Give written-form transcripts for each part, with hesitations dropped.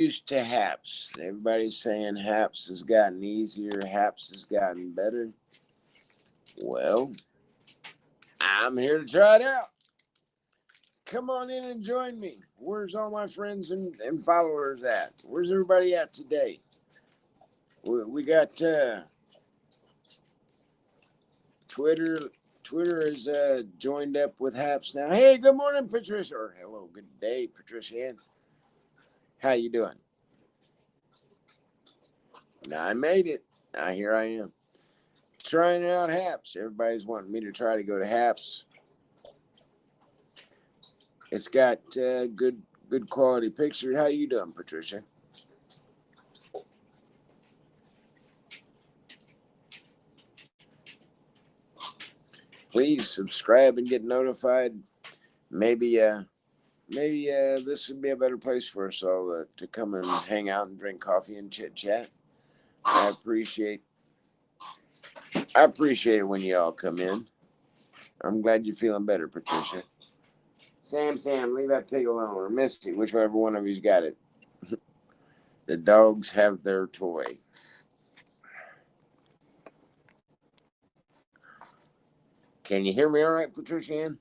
used to Happs. Everybody's saying Happs has gotten easier, Happs has gotten better. Well, I'm here to try it out. Come on in and join me. Where's all my friends and followers at? Where's everybody at today? We got Twitter. Twitter is joined up with Happs now. Hey, good morning, Patricia. Or hello, good day, Patricia Ann. How you doing? Now I made it. Now here I am. Trying out Happs. Everybody's wanting me to try to go to Happs. It's got good quality picture. How you doing, Patricia? Please subscribe and get notified. Maybe this would be a better place for us all to come and hang out and drink coffee and chit chat. I appreciate it when you all come in. I'm glad you're feeling better, Patricia. Sam, leave that pig alone. Or Misty, whichever one of you's got it. The dogs have their toy. Can you hear me all right, Patricia Ann?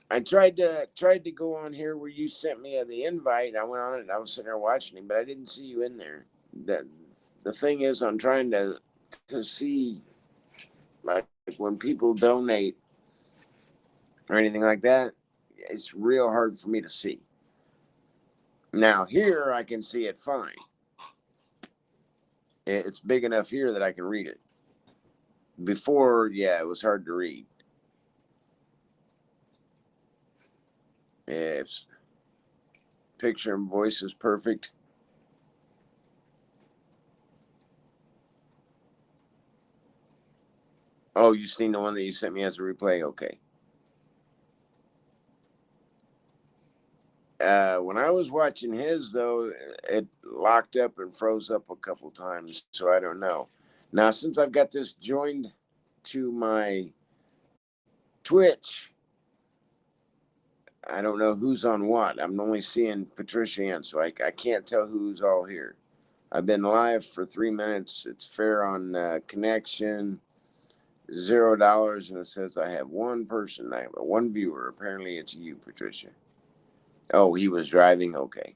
I tried to go on here where you sent me the invite. I went on it. I was sitting there watching him, but I didn't see you in there. The thing is, I'm trying to see like when people donate or anything like that. It's real hard for me to see. Now here I can see it fine. It's big enough here that I can read it. Before, yeah, it was hard to read. If picture and voice is perfect. Oh, you seen the one that you sent me as a replay? Okay. When I was watching his, though, it locked up and froze up a couple times, so I don't know. Now, since I've got this joined to my Twitch, I don't know who's on what. I'm only seeing Patricia Ann, so I can't tell who's all here. I've been live for 3 minutes. It's fair on connection, $0, and it says I have one person. I have one viewer. Apparently, it's you, Patricia. Oh, he was driving. Okay.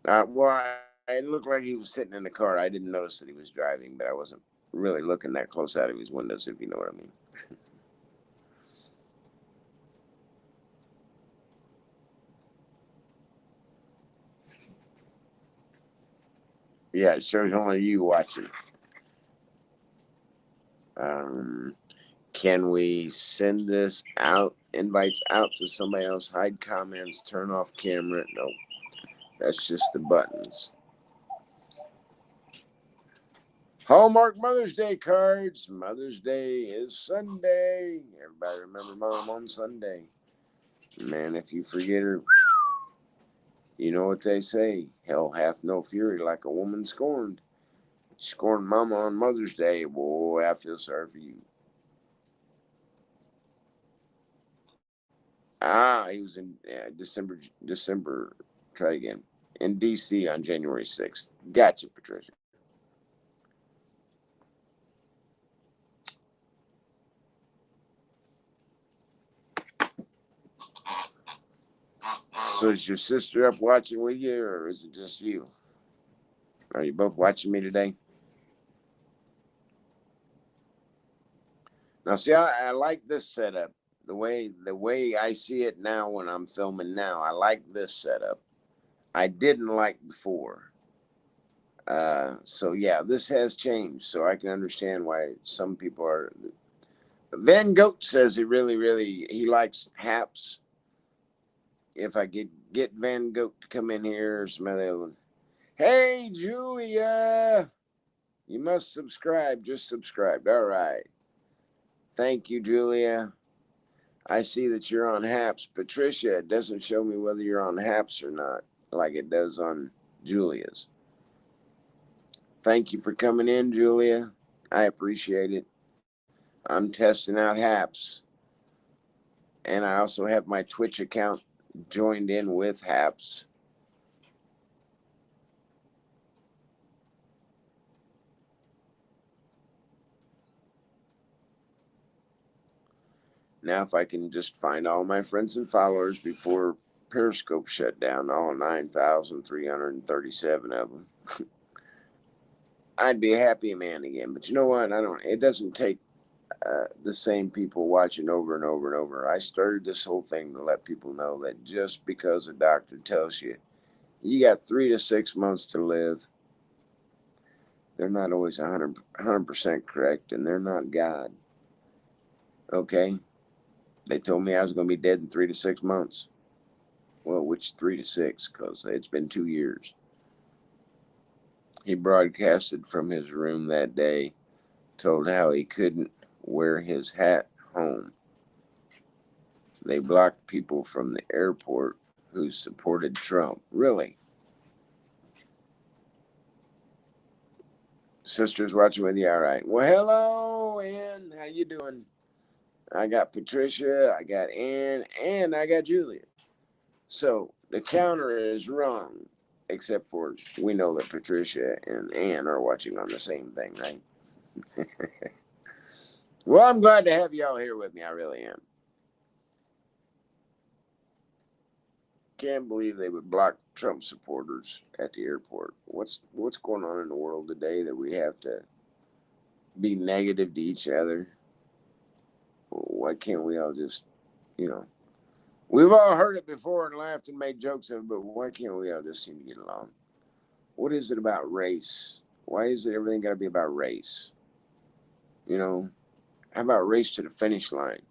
Well, it looked like he was sitting in the car. I didn't notice that he was driving, but I wasn't really looking that close out of his windows, if you know what I mean. Yeah, it shows only you watching. Um, can we send this out, invites out to somebody else, hide comments, turn off camera? No, that's just the buttons. Hallmark Mother's Day cards. Mother's Day is Sunday. Everybody remember Mom on Sunday. Man, if you forget her, you know what they say. Hell hath no fury like a woman scorned. Scorned Mama on Mother's Day. Boy, I feel sorry for you. He was in December. Try again. In D.C. on January 6th. Gotcha, Patricia. So is your sister up watching with you, or is it just you? Are you both watching me today? Now, see, I like this setup. The way I see it now when I'm filming now, I like this setup. I didn't like before. So yeah, this has changed. So I can understand why some people are. Van Goat says he likes Happs. If I get Van Goat to come in here, or some other ones. Hey, Julia, you must subscribe. Just subscribed. All right. Thank you, Julia. I see that you're on Happs. Patricia, it doesn't show me whether you're on Happs or not, like it does on Julia's. Thank you for coming in, Julia. I appreciate it. I'm testing out Happs. And I also have my Twitch account joined in with Happs. Now, if I can just find all my friends and followers before Periscope shut down, all 9,337 of them, I'd be a happy man again. But you know what? It doesn't take the same people watching over and over and over. I started this whole thing to let people know that just because a doctor tells you you got 3 to 6 months to live, they're not always 100% correct, and they're not God. Okay? They told me I was going to be dead in 3 to 6 months. Well, which 3 to 6? Because it's been 2 years. He broadcasted from his room that day, told how he couldn't wear his hat home. They blocked people from the airport who supported Trump. Really? Sister's watching with you. All right. Well, hello, Ann. How you doing? I got Patricia, I got Ann, and I got Julia. So the counter is wrong, except for we know that Patricia and Ann are watching on the same thing, right? Well, I'm glad to have y'all here with me. I really am. Can't believe they would block Trump supporters at the airport. What's going on in the world today that we have to be negative to each other? Why can't we all just, we've all heard it before and laughed and made jokes of it, but why can't we all just seem to get along? What is it about race? Why is it everything got to be about race? How about race to the finish line?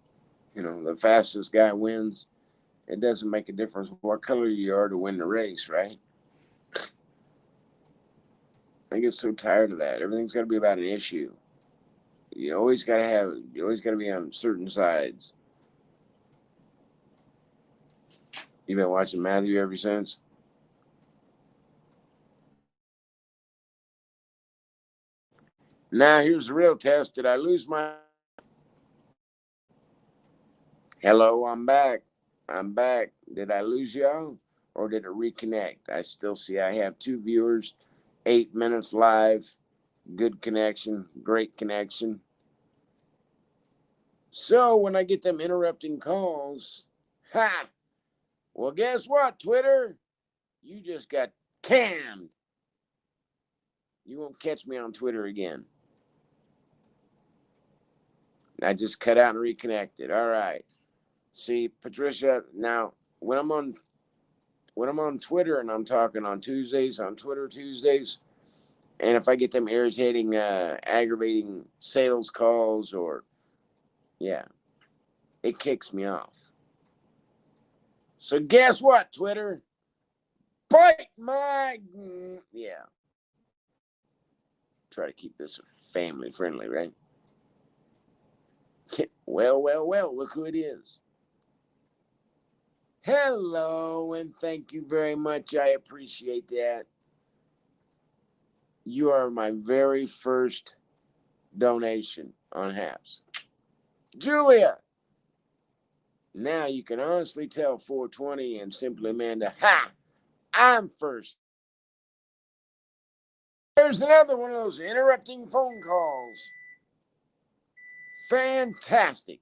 The fastest guy wins. It doesn't make a difference what color you are to win the race, right? I get so tired of that. Everything's got to be about an issue. You always got to be on certain sides. You been watching Matthew ever since? Now here's the real test. Did I lose my... Hello, I'm back. I'm back. Did I lose y'all? Or did it reconnect? I still see I have 2 viewers, 8 minutes live, good connection, great connection. So when I get them interrupting calls, ha! Well, guess what, Twitter? You just got canned. You won't catch me on Twitter again. I just cut out and reconnected. All right. See, Patricia, now when I'm on Twitter and I'm talking on Tuesdays, on Twitter Tuesdays, and if I get them irritating, aggravating sales calls it kicks me off. So guess what, Twitter? Bite my... Yeah. Try to keep this family friendly, right? Well, look who it is. Hello, and thank you very much. I appreciate that. You are my very first donation on Happs. Julia! Now you can honestly tell 420 and Simply Amanda, ha! I'm first. There's another one of those interrupting phone calls. Fantastic.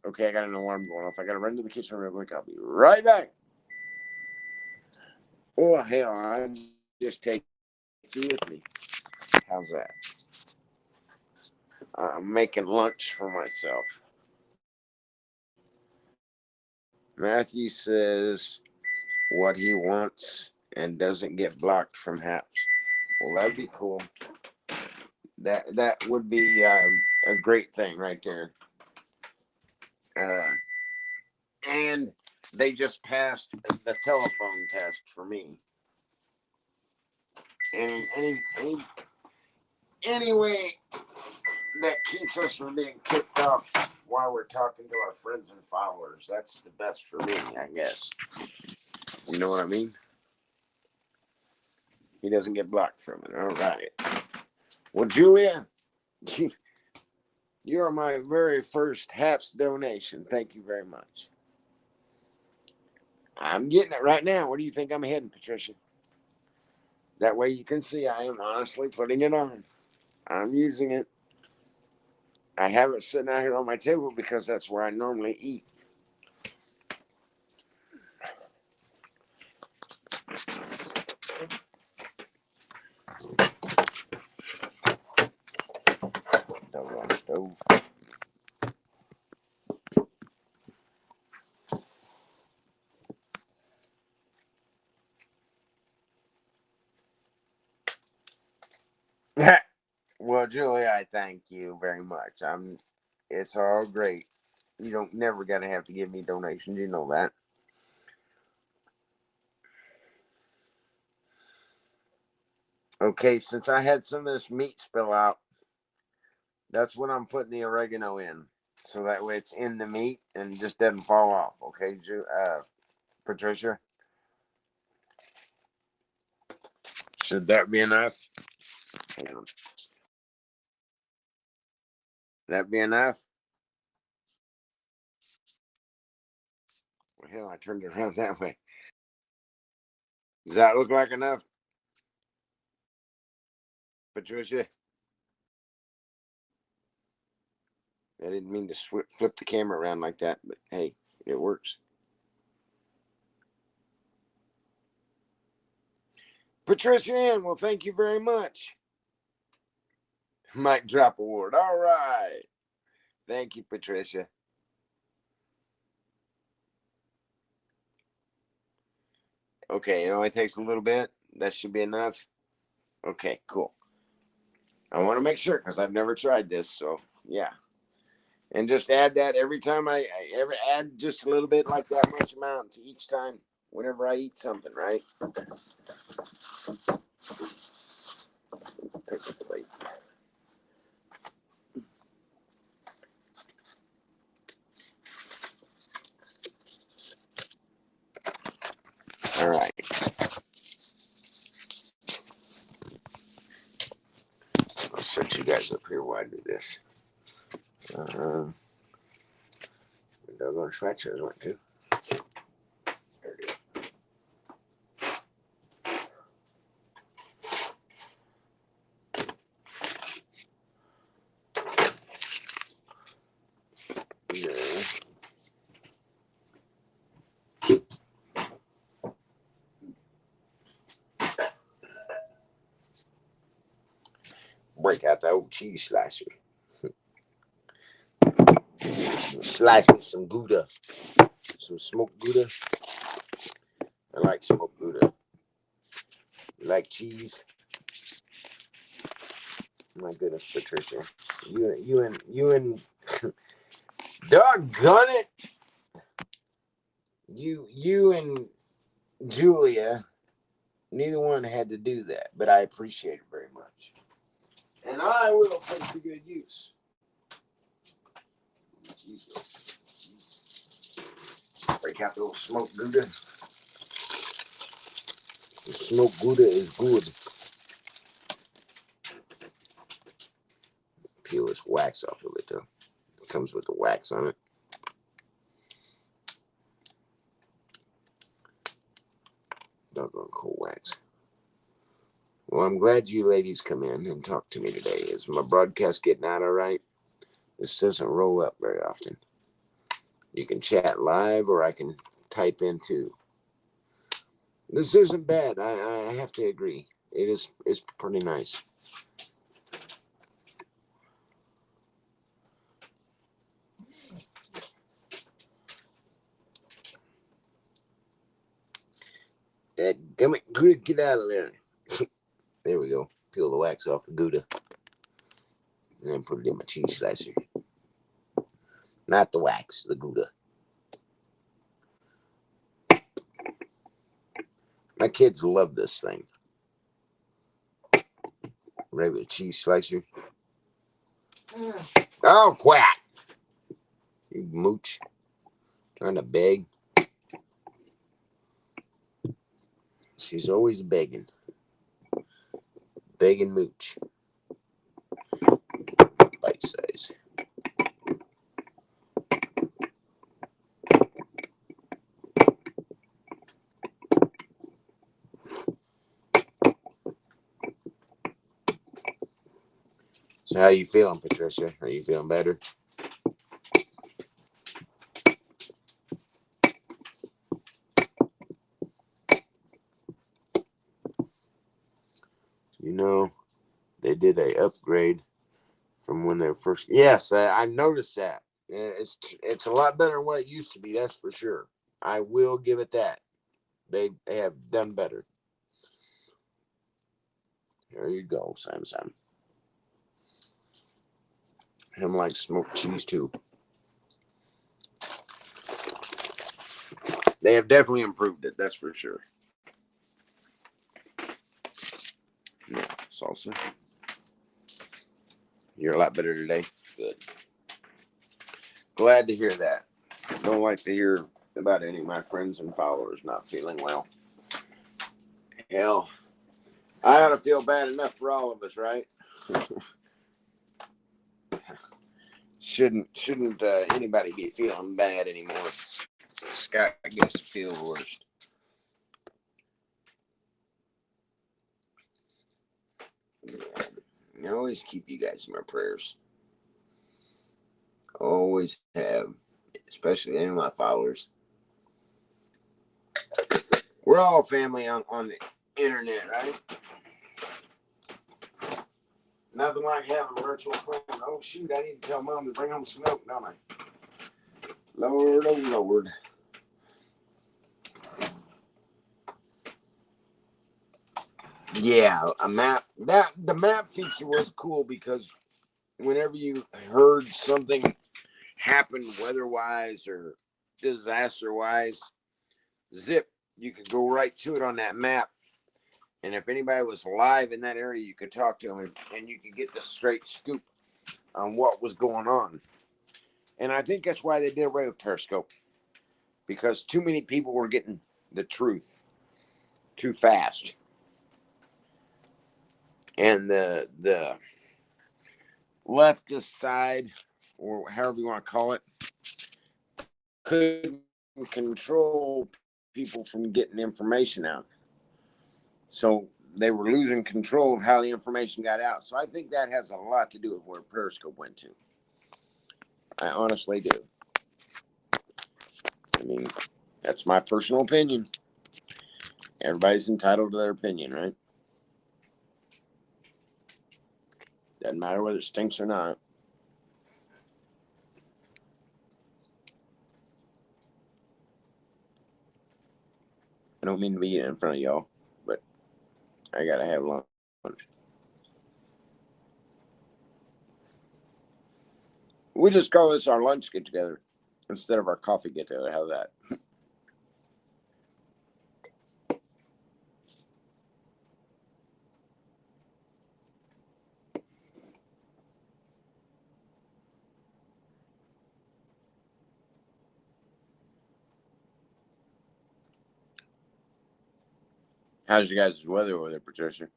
Okay, I got an alarm going off. I got to run to the kitchen real quick. I'll be right back. Oh, hell, I'll just take you with me. How's that? I'm making lunch for myself. Matthew says what he wants and doesn't get blocked from Happs. Well, that'd be cool. That would be a great thing right there. And they just passed the telephone test for me. And anyway that keeps us from being kicked off while we're talking to our friends and followers, that's the best for me, I guess. You know what I mean? He doesn't get blocked from it. All right. Well, Julia, You are my very first Happs donation. Thank you very much. I'm getting it right now. Where do you think I'm heading, Patricia? That way you can see I am honestly putting it on. I'm using it. I have it sitting out here on my table because that's where I normally eat. Throw it on the stove. Well, Julie, I thank you very much. It's all great. You don't never gotta have to give me donations. You know that. Okay, since I had some of this meat spill out, that's what I'm putting the oregano in, so that way it's in the meat and just doesn't fall off. Okay, Patricia, should that be enough? Hang on. That be enough? Well, hell, I turned it around that way. Does that look like enough, Patricia? I didn't mean to flip the camera around like that, but hey, it works. Patricia Ann, well, thank you very much. Mic drop award. All right. Thank you, Patricia. Okay, it only takes a little bit. That should be enough. Okay, cool. I want to make sure because I've never tried this. So, yeah. And just add that every time I ever add just a little bit, like that much amount to each time whenever I eat something, right? Pick a plate. All right. I'll set you guys up here while I do this. Doggone scratchers went too. There it is. Break out the old cheese slicer. Slice me some Gouda. Some smoked Gouda. I like smoked Gouda. You like cheese? My goodness, Patricia. You and doggone it. You and Julia, neither one had to do that, but I appreciate it very much. And I will put it to good use. Jeez, break out the little smoked Gouda. The smoked Gouda is good. Peel this wax off of it though. It comes with the wax on it. Doggone cold wax. Well, I'm glad you ladies come in and talk to me today. Is my broadcast getting out all right? This doesn't roll up very often. You can chat live or I can type in too. This isn't bad. I have to agree. It's pretty nice. Gummit, Gouda, get out of there. There we go. Peel the wax off the Gouda. And then put it in my cheese slicer. Not the wax, the Gouda. My kids love this thing. Regular cheese slicer. Oh, quack! You mooch. Trying to beg. She's always begging. Begging mooch. Bite size. How you feeling, Patricia? Are you feeling better? You know, they did a upgrade from when they first. Yes, I noticed that. It's a lot better than what it used to be. That's for sure. I will give it that. They have done better. There you go, Sam. Him like smoked cheese too. They have definitely improved it. That's for sure. Yeah, salsa. You're a lot better today. Good. Glad to hear that. Don't like to hear about any of my friends and followers not feeling well. Hell, I ought to feel bad enough for all of us, right? shouldn't anybody be feeling bad anymore? Scott gets to feel the worst. I always keep you guys in my prayers. Always have, especially any of my followers. We're all family on the internet, right? Nothing like having a virtual friend. Oh shoot, I need to tell Mom to bring home some milk, don't I? Lord, oh Lord. Yeah, a map. That the map feature was cool because whenever you heard something happen weather-wise or disaster-wise, zip, you could go right to it on that map. And if anybody was live in that area, you could talk to them and you could get the straight scoop on what was going on. And I think that's why they did away with Periscope, because too many people were getting the truth too fast. And the leftist side, or however you want to call it, couldn't control people from getting information out. So they were losing control of how the information got out. So I think that has a lot to do with where Periscope went to. I honestly do. I mean, that's my personal opinion. Everybody's entitled to their opinion, right? Doesn't matter whether it stinks or not. I don't mean to be eating in front of y'all, but I gotta have lunch. We just call this our lunch get together instead of our coffee get together. How's that? How's you guys' weather over there, Patricia?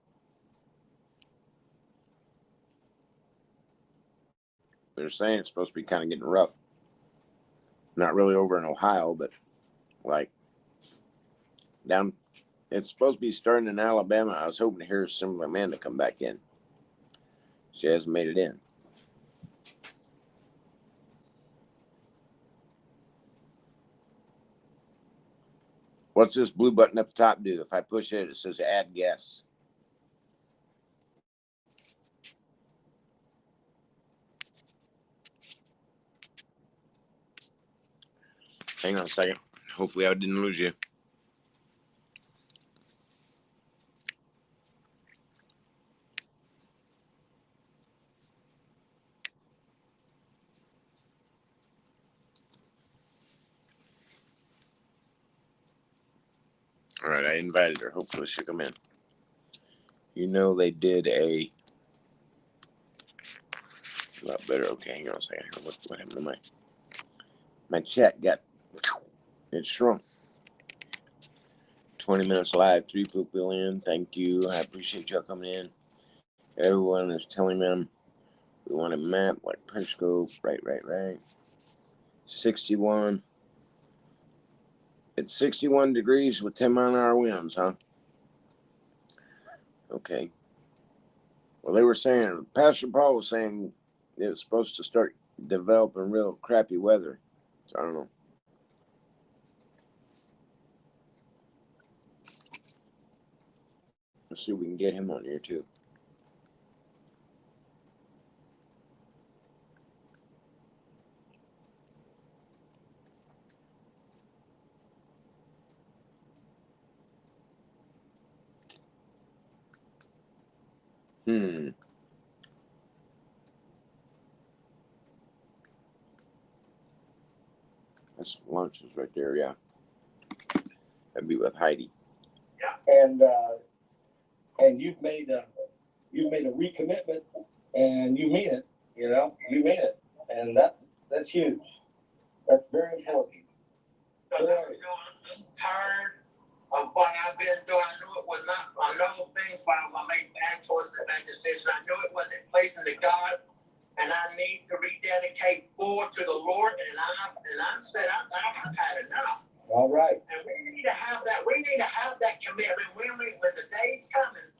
They're saying it's supposed to be kind of getting rough. Not really over in Ohio, but like down. It's supposed to be starting in Alabama. I was hoping to hear some Amanda come back in. She hasn't made it in. What's this blue button up the top do? If I push it, it says add guests. Hang on a second. Hopefully I didn't lose you. All right, I invited her. Hopefully she'll come in. You know they did a lot better. Okay, hang on a second. What happened to my chat? It shrunk. 20 minutes live, 3 people in. Thank you. I appreciate y'all coming in. Everyone is telling them we want a map. What Periscope? Right. 61. It's 61 degrees with 10-mile-an-hour winds, huh? Okay. Well, they were saying, Pastor Paul was saying it was supposed to start developing real crappy weather. So I don't know. Let's see if we can get him on here too. That's lunches right there, yeah. That'd be with Heidi. Yeah, and you've made a recommitment, and you mean it. You know, you mean it, and that's huge. That's very important. I'm tired of what I've been doing. I knew it was not. I know things, but I made bad choices, bad decisions. I knew it wasn't pleasing to God, and I need to rededicate more to the Lord. And I'm said I've had enough. All right. And we need to have that. We need to have that commitment. When the day's coming,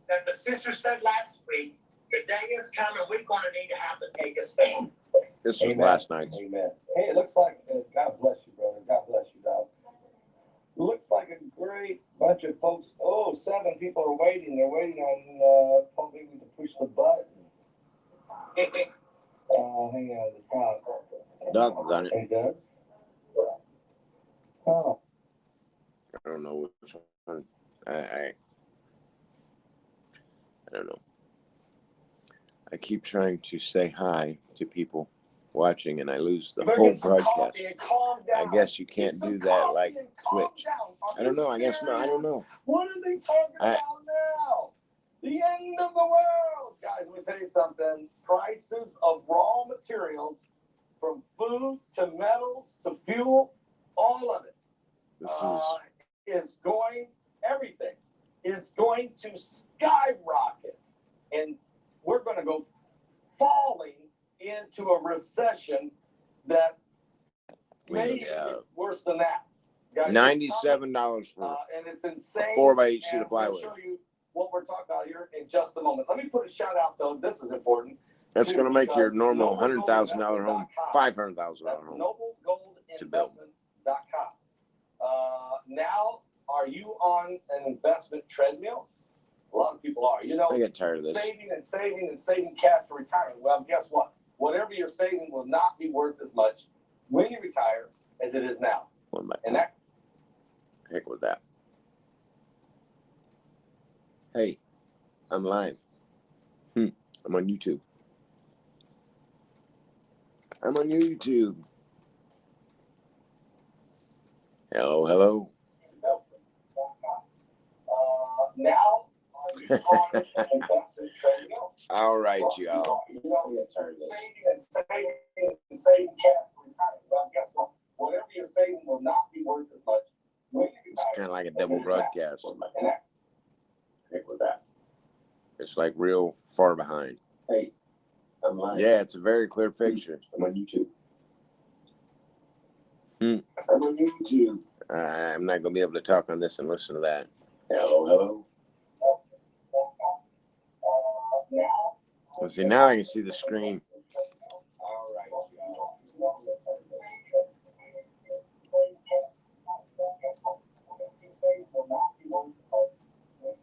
that the sister said last week, the day is coming. We're going to need to have to take a stand. This was last night. Amen. Hey, it looks like, God bless you, brother. God bless you, dog. Looks like a great bunch of folks. Oh, 7 people are waiting. They're waiting on probably to push the button. Hang on, the top. Doug got it. He does? Oh. I don't know which one. I don't know. I keep trying to say hi to people watching, and I lose the whole broadcast. I guess you can't do that like Twitch. I don't know. I guess not. I don't know. What are they talking about now? The end of the world. Guys, let me tell you something. Prices of raw materials, from food to metals to fuel, all of it is going, everything is going to skyrocket. And we're going to go falling into a recession that may be worse than that. Guys, $97 for and it's insane. a 4x8 sheet of plywood. I'll show you what we're talking about here in just a moment. Let me put a shout out, though. This is important. That's going to make your normal $100,000 home $500,000 home. NobleGoldInvestment.com. Now, are you on an investment treadmill? A lot of people are. You know, I get tired of this. Saving cash for retirement. Well, guess what? Whatever you're saving will not be worth as much when you retire as it is now. And that. Heck with that. Hey, I'm live. I'm on YouTube. I'm on YouTube. Hello, hello. Now. All right, y'all. Saving cash for retirement. Well, guess what? Whatever you're saving will not be worth as much. It's kind of like a double broadcast. Heck with that. It's like real far behind. Hey, I'm live. Yeah, it's a very clear picture. I'm on YouTube. I'm on YouTube. I'm not going to be able to talk on this and listen to that. Hello, hello. Well, see, now I can see the screen.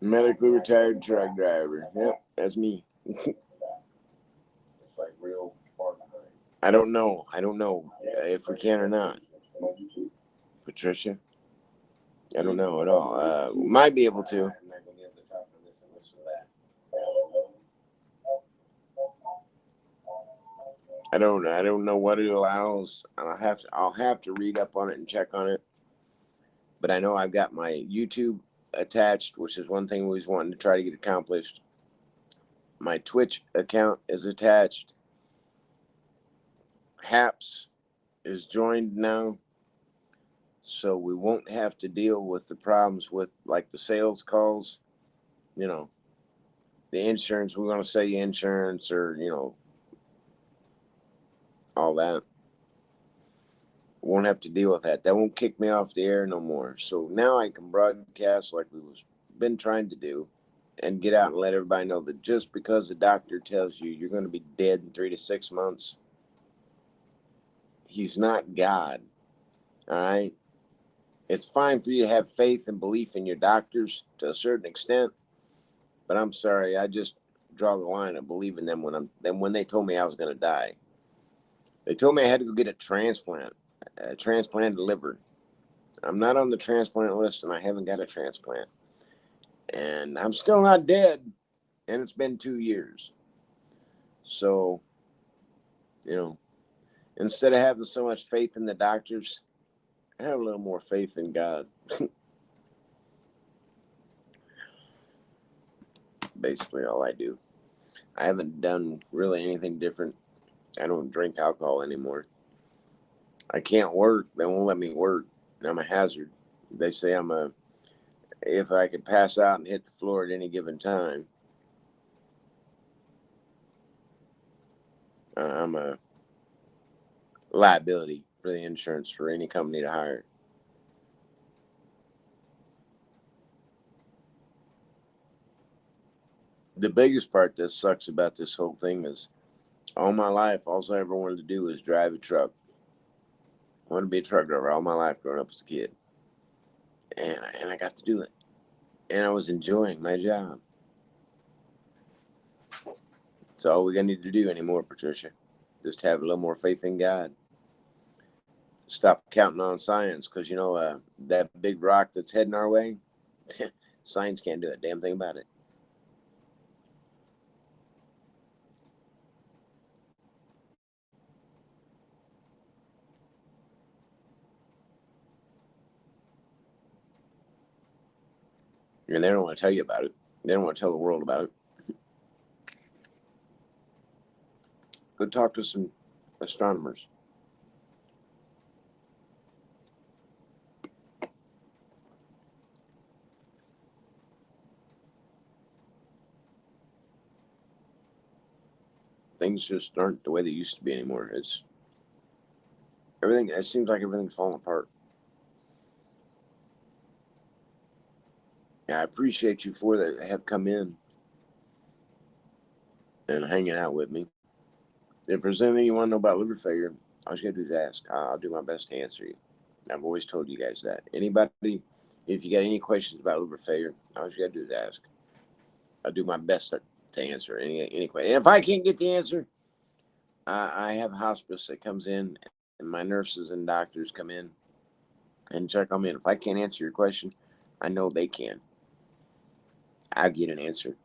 Medically retired truck driver. Yep, that's me. It's like real far behind. I don't know if we can or not. Patricia? I don't know at all. Might be able to. I don't know what it allows. I'll have to read up on it and check on it. But I know I've got my YouTube attached, which is one thing we was wanting to try to get accomplished. My Twitch account is attached. Happs is joined now, so we won't have to deal with the problems with like the sales calls, you know, the insurance. We're going to sell you insurance, or all that. Won't have to deal with that. That won't kick me off the air no more. So now I can broadcast like we was been trying to do. and get out and let everybody know that just because the doctor tells you you're going to be dead in 3 to 6 months, he's not God. All right. It's fine for you to have faith and belief in your doctors to a certain extent, but I'm sorry, I just draw the line of believing them when they told me I was going to die. They told me I had to go get a transplanted liver. I'm not on the transplant list, and I haven't got a transplant, and I'm still not dead, and it's been 2 years. So, you know, instead of having so much faith in the doctors, I have a little more faith in God. Basically, all I do. I haven't done really anything different. I don't drink alcohol anymore. I can't work. They won't let me work. I'm a hazard. They say if I could pass out and hit the floor at any given time, I'm a liability for the insurance for any company to hire. The biggest part that sucks about this whole thing is all my life, all I ever wanted to do was drive a truck. I wanted to be a truck driver all my life growing up as a kid. And I got to do it. And I was enjoying my job. That's all we're going to need to do anymore, Patricia. Just have a little more faith in God. Stop counting on science because, that big rock that's heading our way, science can't do a damn thing about it. And they don't want to tell you about it. They don't want to tell the world about it. Go talk to some astronomers. Things just aren't the way they used to be anymore. It's everything. It seems like everything's falling apart. Yeah, I appreciate you for that have come in and hanging out with me. If there's anything you want to know about liver failure, all you gotta do is ask. I'll do my best to answer you. I've always told you guys that. Anybody, if you got any questions about liver failure, all you gotta do is ask. I'll do my best to answer any question. And if I can't get the answer, I have a hospice that comes in, and my nurses and doctors come in and check on me. And if I can't answer your question, I know they can. I'll get an answer.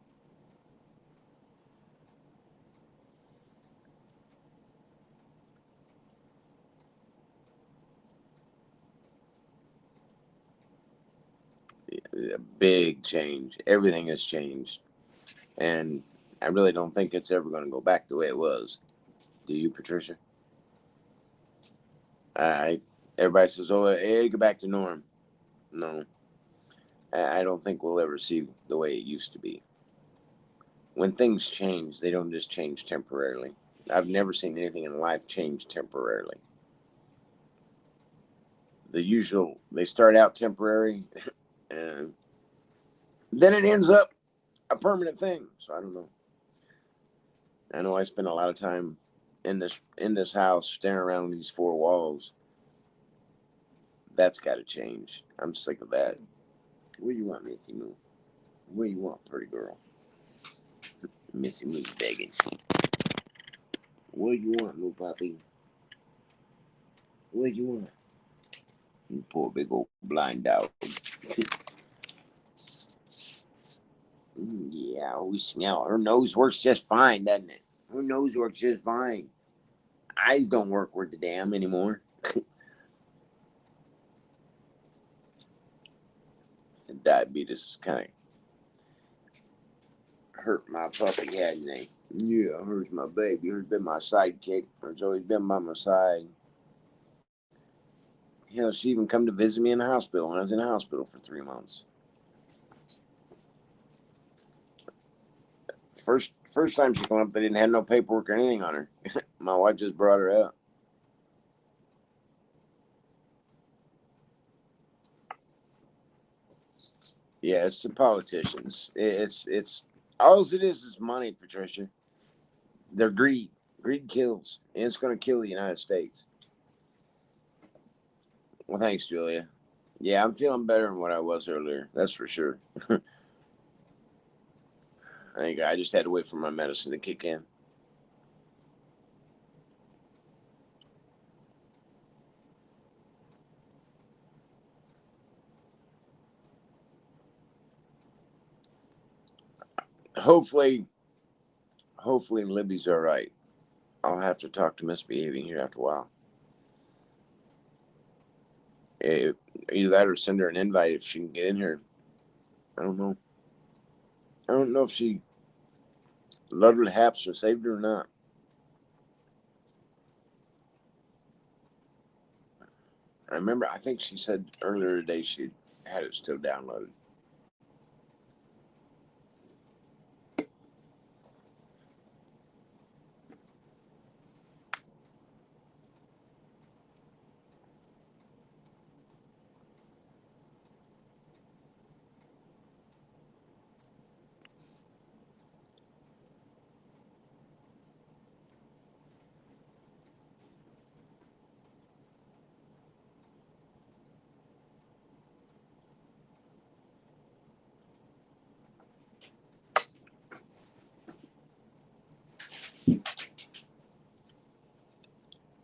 A big change. Everything has changed. And I really don't think it's ever going to go back the way it was. Do you, Patricia? I Everybody says, "Oh, hey, go back to norm." No, I don't think we'll ever see the way it used to be. When things change, they don't just change temporarily. I've never seen anything in life change temporarily. They start out temporary, and then it ends up a permanent thing. So I don't know. I know I spend a lot of time in this house staring around these four walls. That's got to change. I'm sick of that. What do you want, Missy Moo? What do you want, pretty girl? Missy Moo's begging. What do you want, little puppy? What do you want? You poor big old blind dog. Yeah, we smell. Her nose works just fine, doesn't it? Her nose works just fine. Eyes don't work worth the damn anymore. Diabetes kind of hurt my puppy, hadn't they? Yeah, her's my baby. Her's been my sidekick. Her's always been by my side. Hell, she even come to visit me in the hospital when I was in the hospital for 3 months. First time she came up, they didn't have no paperwork or anything on her. My wife just brought her up. Yeah, it's the politicians. It's all it is money, Patricia. They're greed. Greed kills, and it's going to kill the United States. Well, thanks, Julia. Yeah, I'm feeling better than what I was earlier. That's for sure. I think I just had to wait for my medicine to kick in. Hopefully, hopefully Libby's all right. I'll have to talk to Misbehaving here after a while. Eh, Either that or send her an invite if she can get in here. I don't know. I don't know if she loaded Happs or saved her or not. I remember, I think she said earlier today she had it still downloaded.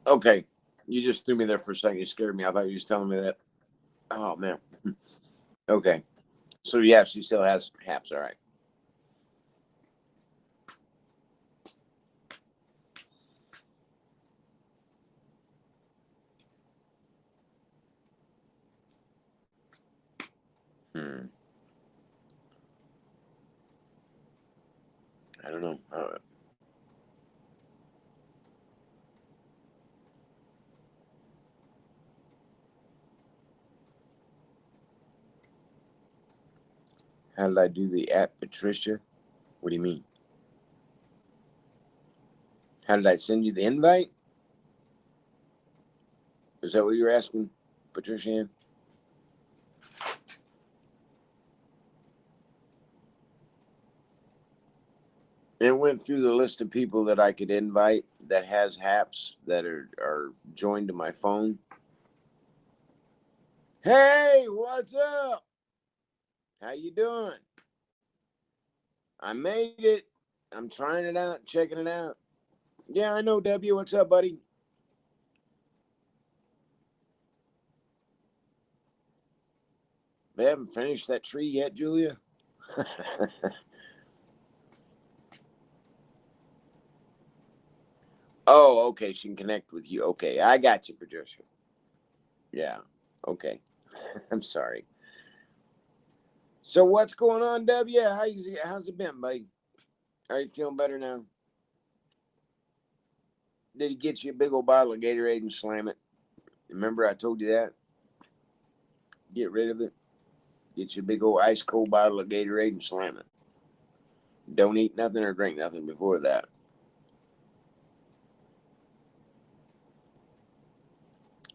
Okay, you just threw me there for a second. You scared me. I thought you was telling me that. Oh man. Okay, so yeah, she still has Happs. All right. Hmm. I don't know. How did I do the app, Patricia? What do you mean? How did I send you the invite? Is that what you're asking, Patricia? It went through the list of people that I could invite that has Happs that are joined to my phone. Hey, what's up? How you doing? I made it. I'm trying it out, checking it out. Yeah, I know, W. What's up, buddy? They haven't finished that tree yet, Julia. Oh, okay. She can connect with you. Okay, I got you, Patricia. Yeah. Okay. I'm sorry. So what's going on, W? How's it been, buddy? Are you feeling better now? Did he get you a big old bottle of Gatorade and slam it? Remember I told you that? Get rid of it. Get you a big old ice cold bottle of Gatorade and slam it. Don't eat nothing or drink nothing before that.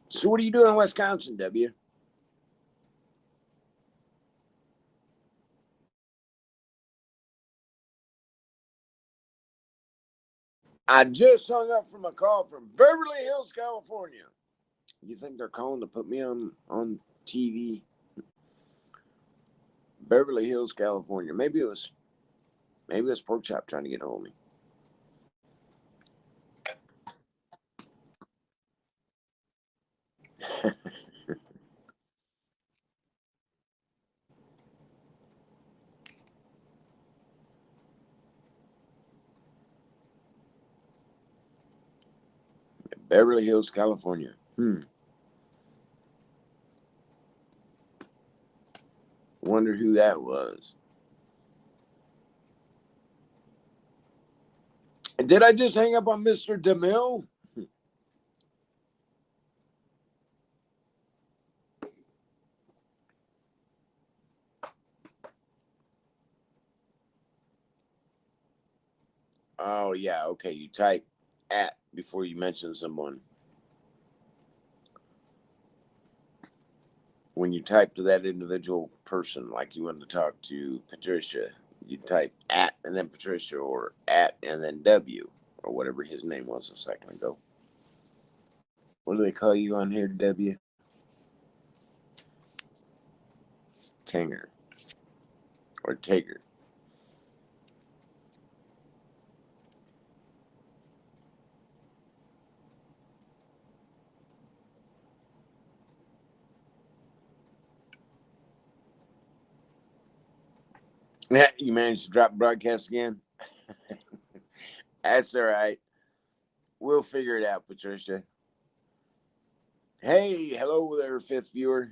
So what are you doing in Wisconsin, W? I just hung up from a call from Beverly Hills, California. You think they're calling to put me on TV? Beverly Hills, California. Maybe it was Pork Chop trying to get a hold of me. Beverly Hills, California. Wonder who that was. Did I just hang up on Mr. DeMille? Oh yeah, okay. You type at before you mention someone. when you type to that individual person, like you wanted to talk to Patricia, you type at and then Patricia or at and then W or whatever his name was a second ago. What do they call you on here, W? Tanger or Tager. Yeah, you managed to drop broadcast again? That's all right. We'll figure it out, Patricia. Hey, hello there, fifth viewer.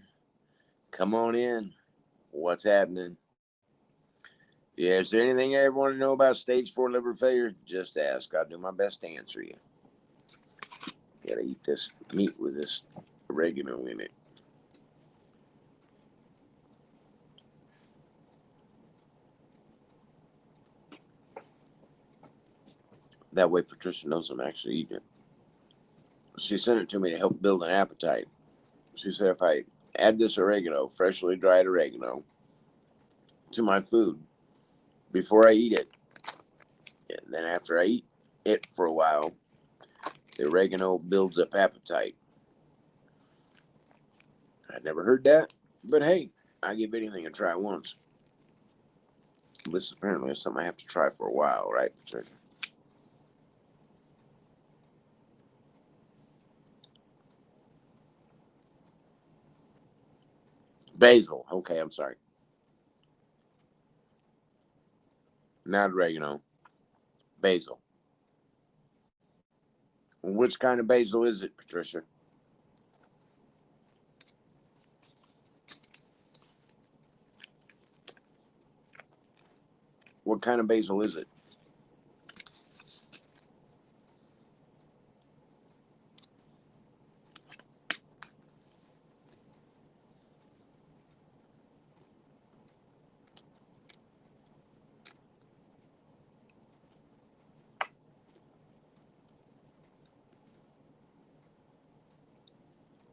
Come on in. What's happening? Yeah, is there anything I ever want to know about stage 4 liver failure? Just ask. I'll do my best to answer you. Gotta eat this meat with this oregano in it. That way Patricia knows I'm actually eating it. She sent it to me to help build an appetite. She said if I add this oregano, freshly dried oregano, to my food before I eat it, and then after I eat it for a while, the oregano builds up appetite. I'd never heard that, but hey, I give anything a try once. This apparently is something I have to try for a while, right, Patricia? Basil. Okay, I'm sorry. Not oregano. Basil. Which kind of basil is it, Patricia? What kind of basil is it?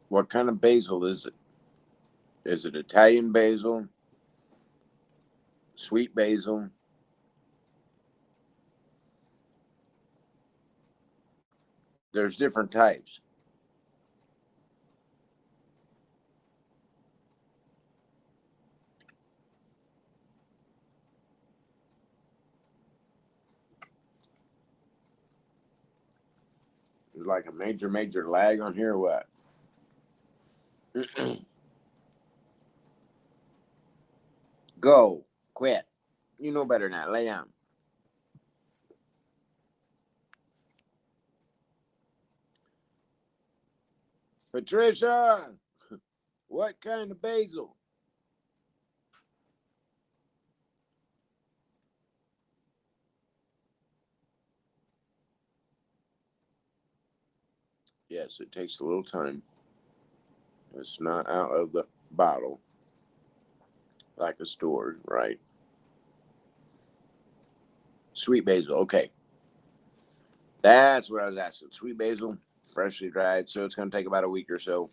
What kind of basil is it? Is it Italian basil? Sweet basil? There's different types. There's like a major lag on here or what? Go. Quit. You know better than that. Lay down. Patricia! What kind of basil? Yes, it takes a little time. It's not out of the bottle like a store, right? Sweet basil. Okay. That's what I was asking. Sweet basil, freshly dried. So it's going to take about a week or so.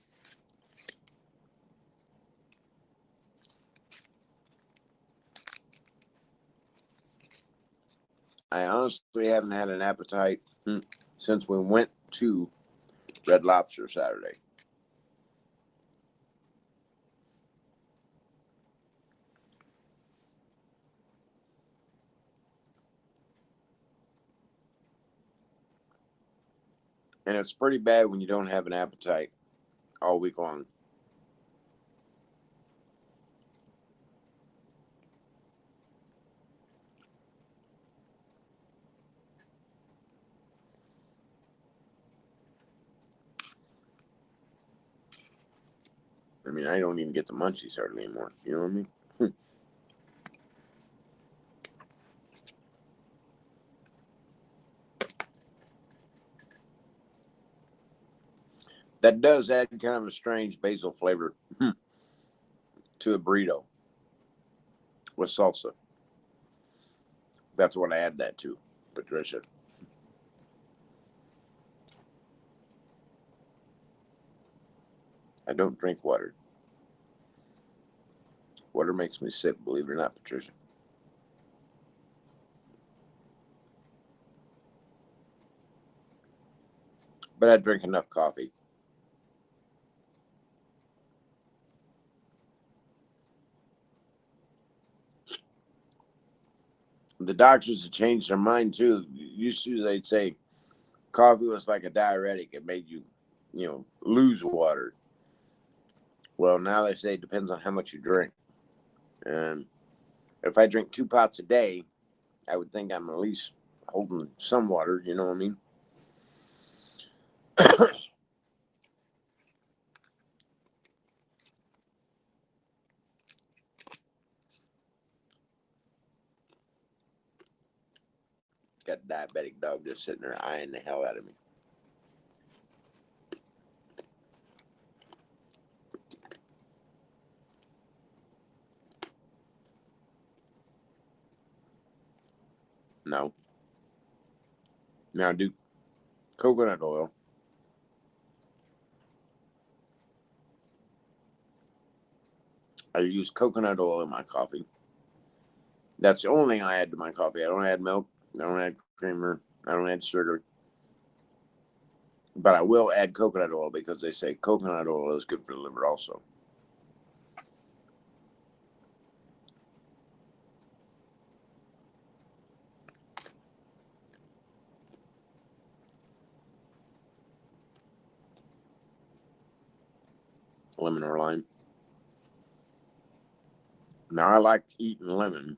I honestly haven't had an appetite since we went to Red Lobster Saturday. And it's pretty bad when you don't have an appetite all week long. I mean, I don't even get the munchies hardly anymore. You know what I mean? That does add kind of a strange basil flavor to a burrito with salsa. That's what I add that to, Patricia. I don't drink water. Water makes me sick, believe it or not, Patricia. But I drink enough coffee. The doctors have changed their mind too. Used to they'd say coffee was like a diuretic. It made you, lose water. Well, now they say it depends on how much you drink. And if I drink 2 pots a day, I would think I'm at least holding some water. You know what I mean? Got a diabetic dog just sitting there eyeing the hell out of me. No. Now, do coconut oil. I use coconut oil in my coffee. That's the only thing I add to my coffee. I don't add milk. I don't add creamer. I don't add sugar. But I will add coconut oil because they say coconut oil is good for the liver also. Lemon or lime. Now, I like eating lemon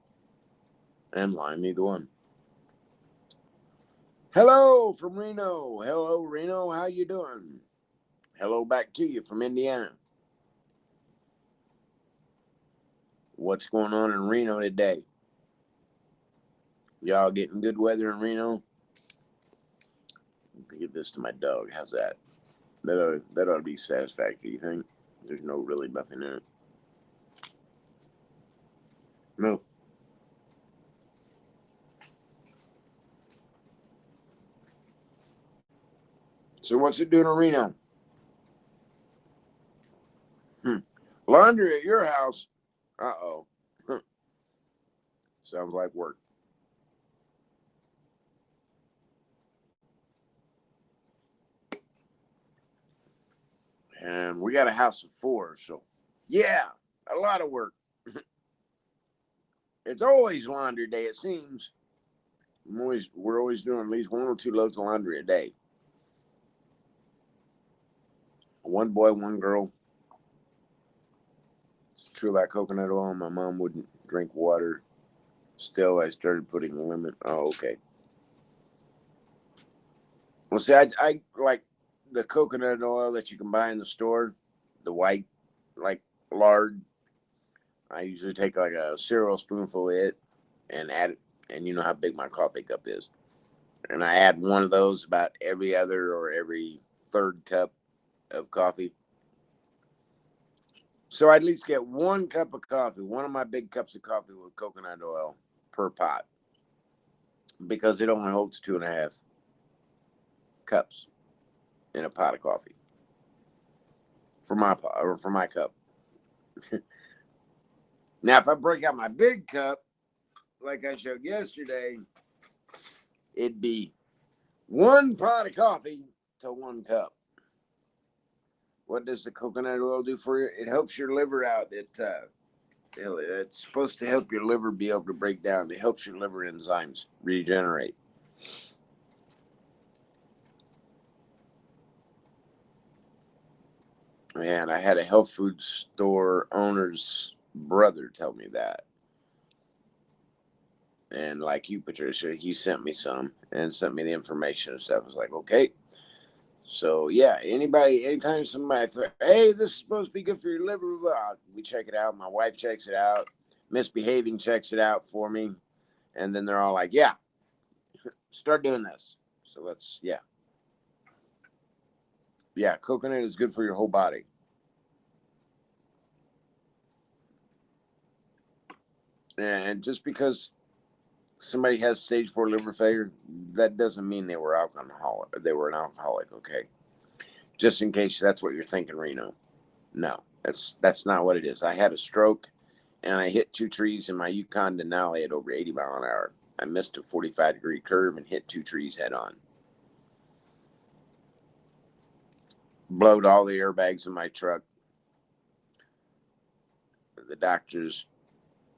and lime, either one. Hello from Reno. Hello, Reno. How you doing? Hello back to you from Indiana. What's going on in Reno today? Y'all getting good weather in Reno? Give this to my dog. How's that? That ought to be satisfactory, you think? There's really nothing in it. No. So what's it doing in Reno? Laundry at your house? Uh-oh. Sounds like work. And we got a house of 4, so yeah, a lot of work. It's always laundry day, it seems. We're always doing at least 1 or 2 loads of laundry a day. One boy, one girl. It's true about coconut oil. My mom wouldn't drink water. Still, I started putting lemon. Oh, okay. Well, see, I like the coconut oil that you can buy in the store, the white, like lard. I usually take like a cereal spoonful of it and add it, and you know how big my coffee cup is. And I add one of those about every other or every third cup of coffee. So I at least get 1 cup of coffee, one of my big cups of coffee with coconut oil per pot, because it only holds 2.5 cups in a pot of coffee for my pot or for my cup. Now, if I break out my big cup, like I showed yesterday, it'd be 1 pot of coffee to 1 cup. What does the coconut oil do for you? It helps your liver out. It's supposed to help your liver be able to break down. It helps your liver enzymes regenerate. And I had a health food store owner's brother tell me that. And like you, Patricia, he sent me some and sent me the information and stuff. I was like, okay. So yeah, anytime somebody, hey, this is supposed to be good for your liver, blah, we check it out. My wife checks it out. Misbehaving checks it out for me, and then they're all like, yeah, start doing this. So yeah, coconut is good for your whole body. And just because somebody has stage 4 liver failure, that doesn't mean they were alcoholic. They were an alcoholic. Okay, just in case that's what you're thinking, Reno. No, that's not what it is. I had a stroke and I hit two trees in my Yukon Denali at over 80 mph. I missed a 45-degree curve and hit two trees head on. Blowed all the airbags in my truck. The doctors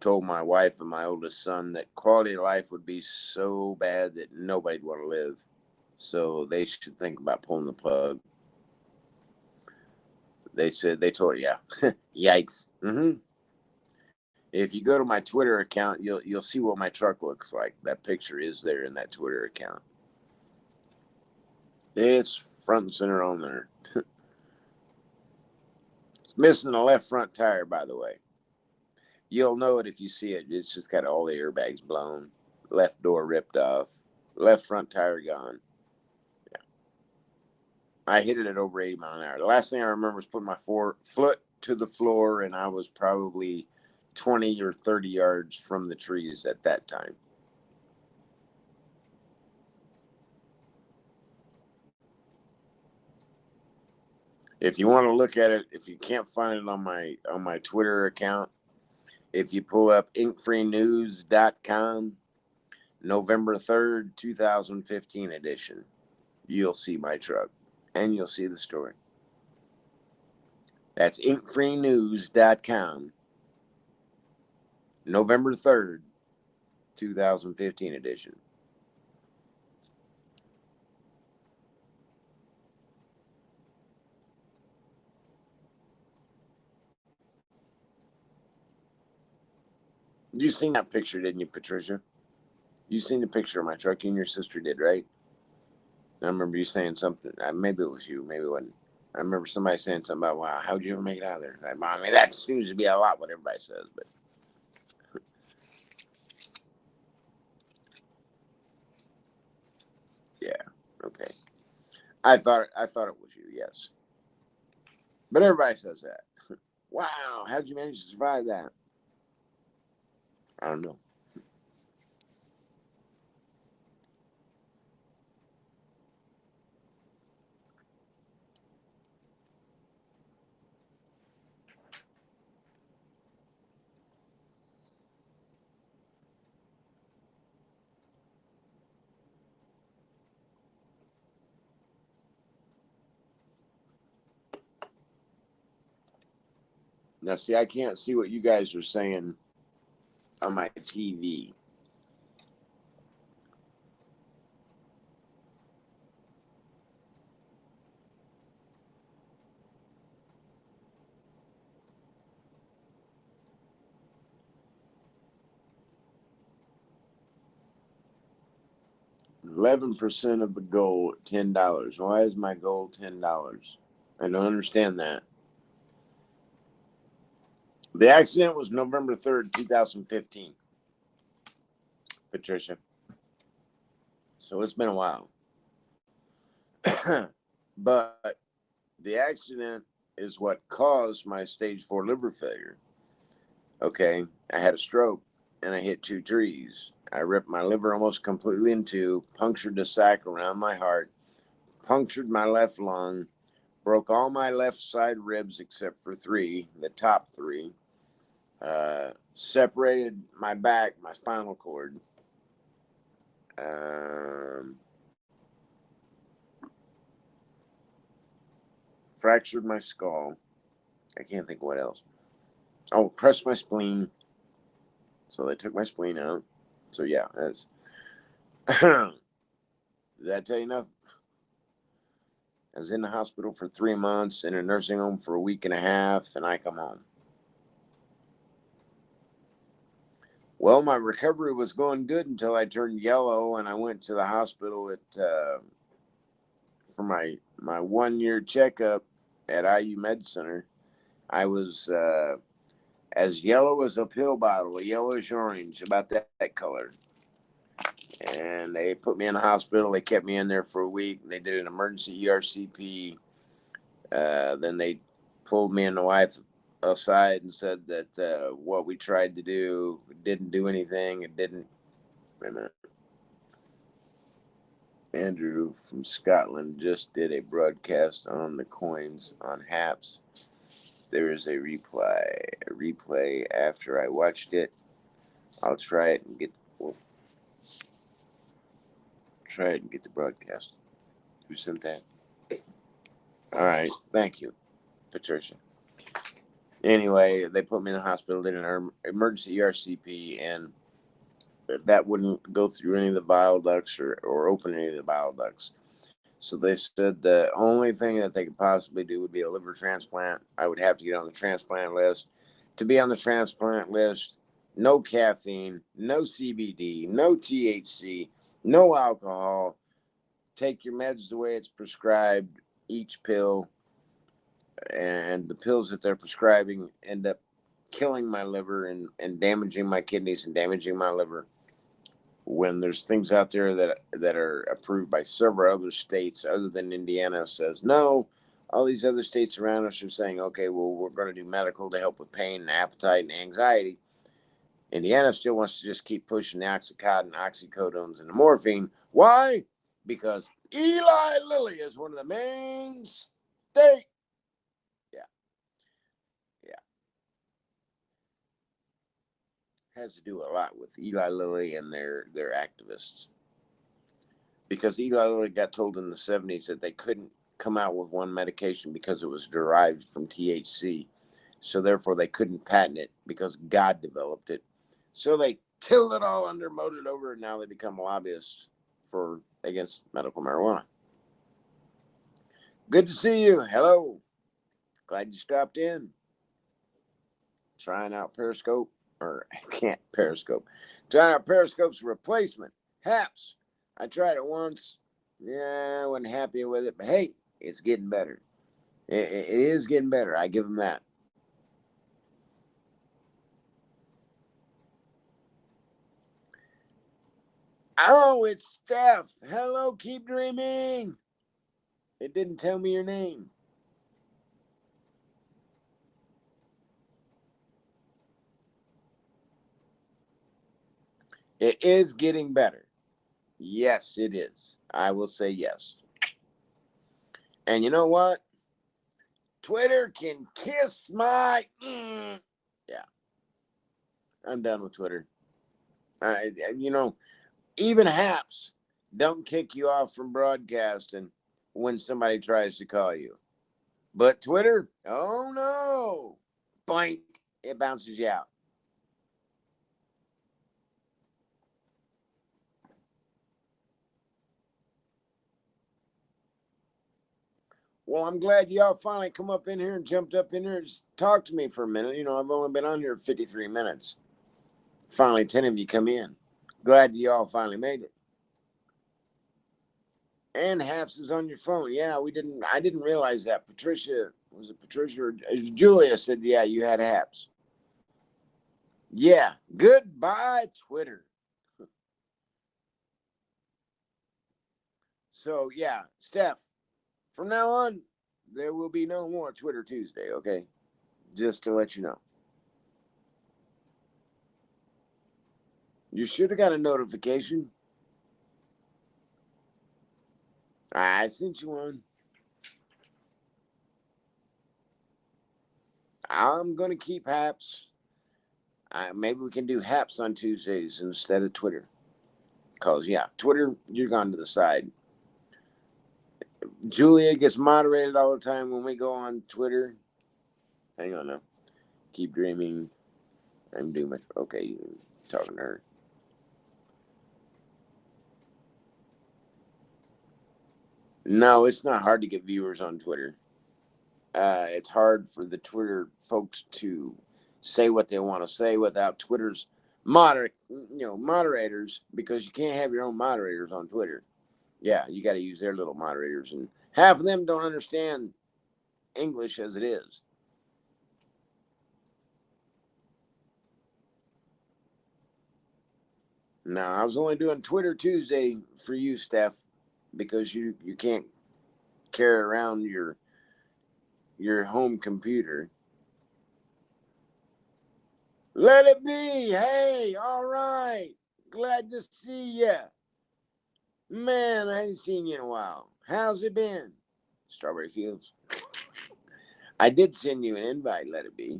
told my wife and my oldest son that quality of life would be so bad that nobody'd want to live. So they should think about pulling the plug. They told, yeah, yikes. If you go to my Twitter account, you'll see what my truck looks like. That picture is there in that Twitter account. It's front and center on there. It's missing the left front tire, by the way. You'll know it if you see it. It's just got all the airbags blown, left door ripped off, left front tire gone. Yeah. I hit it at over 80 mph. The last thing I remember was putting my foot to the floor, and I was probably 20 or 30 yards from the trees at that time. If you want to look at it, if you can't find it on my Twitter account, if you pull up inkfreenews.com, November 3rd, 2015 edition, you'll see my truck and you'll see the story. That's inkfreenews.com, November 3rd, 2015 edition. You seen that picture, didn't you, Patricia? You seen the picture of my truck. You and your sister did, right? I remember you saying something. Maybe it was you. Maybe it wasn't. I remember somebody saying something about, wow, how'd you ever make it out of there? I mean, that seems to be a lot what everybody says, but yeah, okay. I thought it was you, yes. But everybody says that. Wow, how'd you manage to survive that? I don't know. Now, see, I can't see what you guys are saying on my TV. 11% of the goal, $10. Why is my goal $10? I don't understand that. The accident was November 3rd, 2015, Patricia. So it's been a while. But the accident is what caused my stage 4 liver failure. Okay, I had a stroke and I hit two trees. I ripped my liver almost completely in two, punctured the sac around my heart, punctured my left lung, broke all my left side ribs except for three, the top three, separated my back, my spinal cord, um, fractured my skull. I can't think of what else. Oh, crushed my spleen. So they took my spleen out. So yeah, that's. Did that tell you enough? I was in the hospital for 3 months, in a nursing home for a week and a half, and I come home. Well, my recovery was going good until I turned yellow, and I went to the hospital for my 1 year checkup at IU Med Center. I was as yellow as a pill bottle, a yellowish orange, about that color. And they put me in the hospital. They kept me in there for a week. They did an emergency ERCP. Then they pulled me and the wife aside and said that what we tried to do didn't do anything. It didn't. Wait a minute. Andrew from Scotland just did a broadcast on the coins on Happs. there is a replay after I watched it. I'll try it and get the broadcast. Who sent that? All right, thank you, Patricia. Anyway, they put me in the hospital, did an emergency ERCP, and that wouldn't go through any of the bile ducts or open any of the bile ducts. So they said the only thing that they could possibly do would be a liver transplant. I would have to get on the transplant list. To be on the transplant list, no caffeine, no CBD, no THC, no alcohol. Take your meds the way it's prescribed, each pill, and the pills that they're prescribing end up killing my liver and damaging my kidneys and damaging my liver. When there's things out there that are approved by several other states other than Indiana says no, all these other states around us are saying, okay, well, we're going to do medical to help with pain and appetite and anxiety. Indiana still wants to just keep pushing the oxycontin, oxycodones, and the morphine. Why? Because Eli Lilly is one of the main states. Yeah, yeah. Has to do a lot with Eli Lilly and their activists. Because Eli Lilly got told in the 70s that they couldn't come out with one medication because it was derived from THC. So therefore they couldn't patent it because God developed it. So they killed it all under, moted over, and now they become lobbyists for against medical marijuana. Good to see you. Hello. Glad you stopped in. Trying out Periscope, or I can't Periscope. Trying out Periscope's replacement, Happs. I tried it once. Yeah, I wasn't happy with it, but hey, it's getting better. It is getting better. I give them that. Oh, it's Steph. Hello, keep dreaming. It didn't tell me your name. It is getting better. Yes, it is. I will say yes. And you know what? Twitter can kiss my. Yeah, I'm done with Twitter. You know, even Happs don't kick you off from broadcasting when somebody tries to call you. But Twitter, oh no. Boink, it bounces you out. Well, I'm glad y'all finally come up in here and jumped up in here and just talked to me for a minute. You know, I've only been on here 53 minutes. Finally, 10 of you come in. Glad y'all finally made it. And Haps is on your phone. Yeah, I didn't realize that. Patricia, was it Patricia or Julia said, yeah, you had Haps. Yeah, goodbye, Twitter. So, yeah, Steph, from now on, there will be no more Twitter Tuesday, okay? Just to let you know. You should have got a notification. I sent you one. I'm going to keep Haps. Maybe we can do Haps on Tuesdays instead of Twitter. Because, yeah, Twitter, you're gone to the side. Julia gets moderated all the time when we go on Twitter. Hang on now. Keep dreaming. I'm doing much. Okay, talking to her. No, it's not hard to get viewers on Twitter. It's hard for the Twitter folks to say what they want to say without Twitter's moderators, because you can't have your own moderators on Twitter. Yeah, you got to use their little moderators, and half of them don't understand English as it is. No, I was only doing Twitter Tuesday for you, Steph, because you can't carry around your home computer. Let it be. Hey, all right. Glad to see ya. Man, I ain't seen you in a while. How's it been? Strawberry Fields. I did send you an invite, let it be.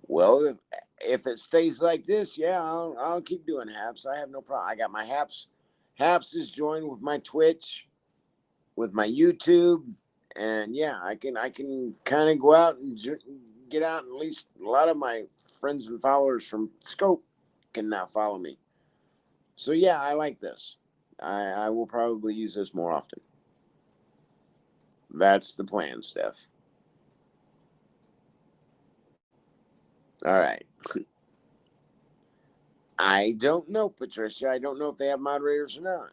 Well, if it stays like this, yeah, I'll keep doing Haps. I have no problem. I got my Haps. Haps is joined with my Twitch, with my YouTube, and yeah, I can kind of go out and get out. At least a lot of my friends and followers from Scope can now follow me. So yeah, I like this. I will probably use this more often. That's the plan, Steph. All right. I don't know, Patricia. I don't know if they have moderators or not.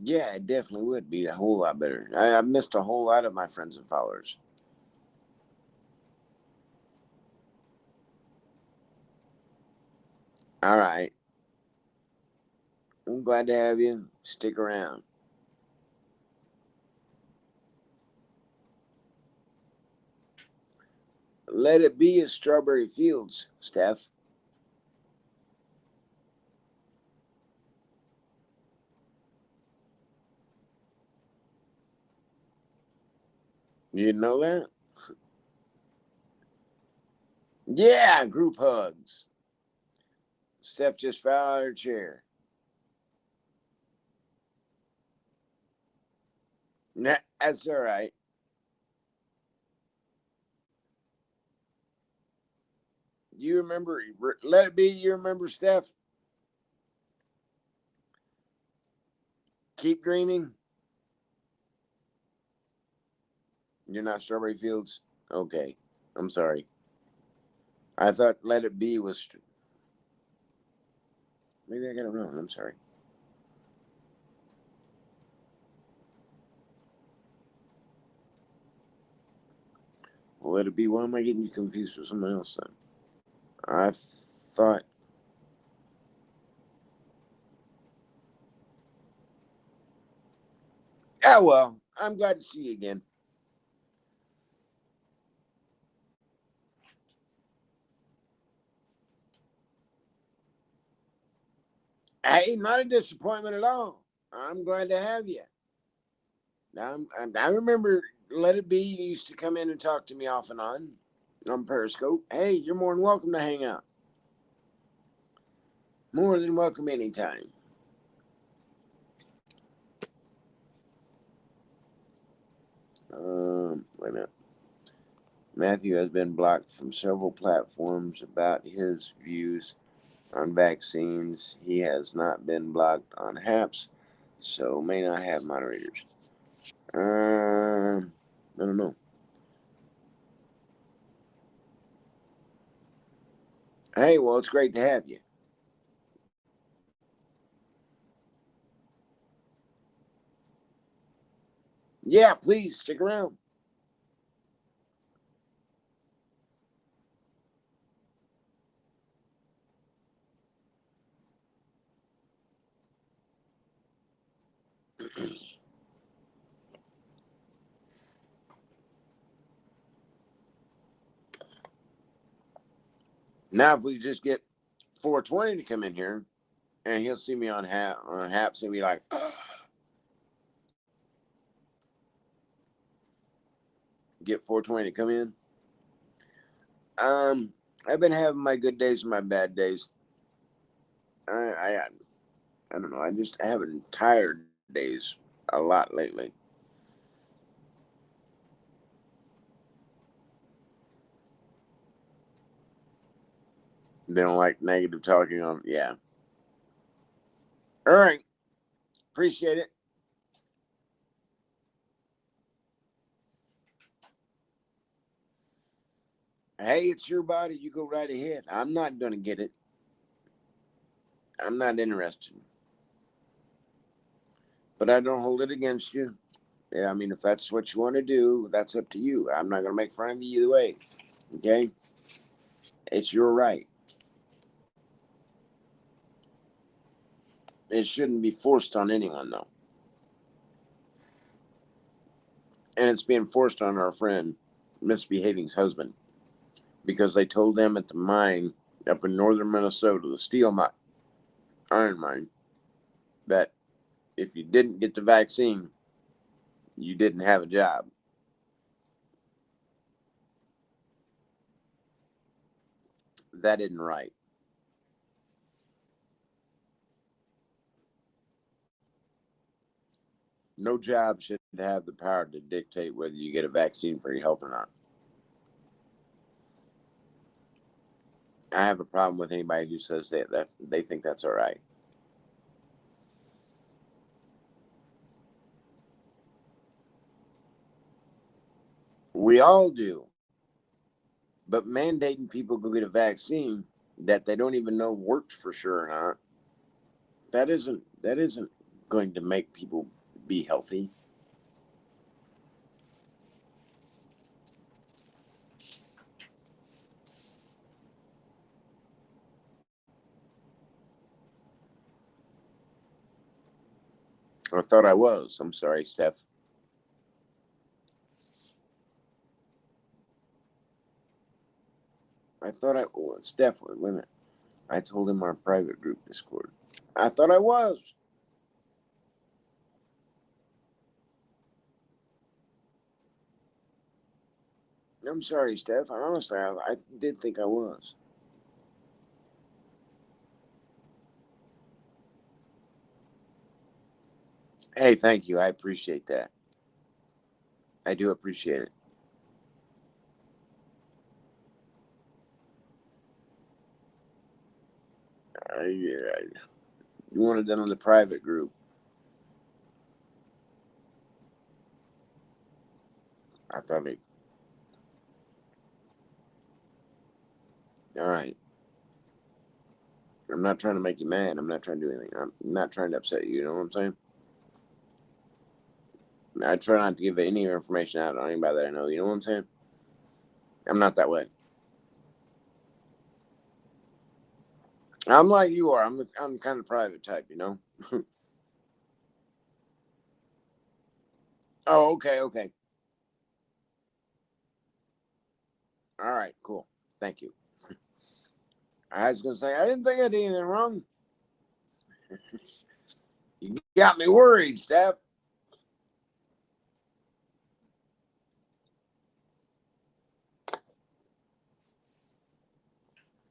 Yeah, it definitely would be a whole lot better. I've missed a whole lot of my friends and followers. All right. I'm glad to have you. Stick around. Let it be a Strawberry Fields, Steph. You didn't know that? Yeah, group hugs. Steph just fell out of her chair. Nah, that's all right. Do you remember? Let it be. You remember, Steph? Keep dreaming. You're not Strawberry Fields? Okay. I'm sorry. I thought Let It Be was. Maybe I got it wrong. I'm sorry. Let It Be. Why am I getting you confused with someone else then? I thought. Ah, well, I'm glad to see you again. Hey, not a disappointment at all. I'm glad to have you. I remember Let It Be. You used to come in and talk to me off and on Periscope. Hey, you're more than welcome to hang out. More than welcome anytime. Wait a minute. Matthew has been blocked from several platforms about his views on vaccines. He has not been blocked on Happs, so may not have moderators. I don't know. Hey, well, it's great to have you. Yeah, please stick around. Now, if we just get 420 to come in here, and he'll see me on Haps and be like, get 420 to come in. Um, I've been having my good days and my bad days. I don't know. I just having tired days a lot lately. They don't like negative talking on. Yeah. All right. Appreciate it. Hey, it's your body. You go right ahead. I'm not gonna get it. I'm not interested. But I don't hold it against you. Yeah, I mean, if that's what you want to do, that's up to you. I'm not gonna make fun of you either way. Okay, it's your right. It shouldn't be forced on anyone though, and it's being forced on our friend misbehaving's husband. because they told them at the mine up in northern Minnesota, the steel mine, iron mine, that if you didn't get the vaccine, you didn't have a job. That isn't right. No job should have the power to dictate whether you get a vaccine for your health or not. I have a problem with anybody who says that they think that's all right. We all do, but mandating people go get a vaccine that they don't even know works for sure or not, that isn't going to make people be healthy. I thought I was. I'm sorry, Steph. I thought I was. Steph, wait a minute. I told him our private group Discord. I thought I was. I'm sorry, Steph. Honestly, I did think I was. Hey, thank you. I appreciate that. I do appreciate it. You wanted that on the private group. I thought it. All right. I'm not trying to make you mad. I'm not trying to do anything. I'm not trying to upset you. You know what I'm saying? I try not to give any information out on anybody that I know. You know what I'm saying? I'm not that way. I'm like you are. I'm kind of private type. You know. Oh, okay, okay. All right, cool. Thank you. I was gonna say I didn't think I did anything wrong. You got me worried, Steph.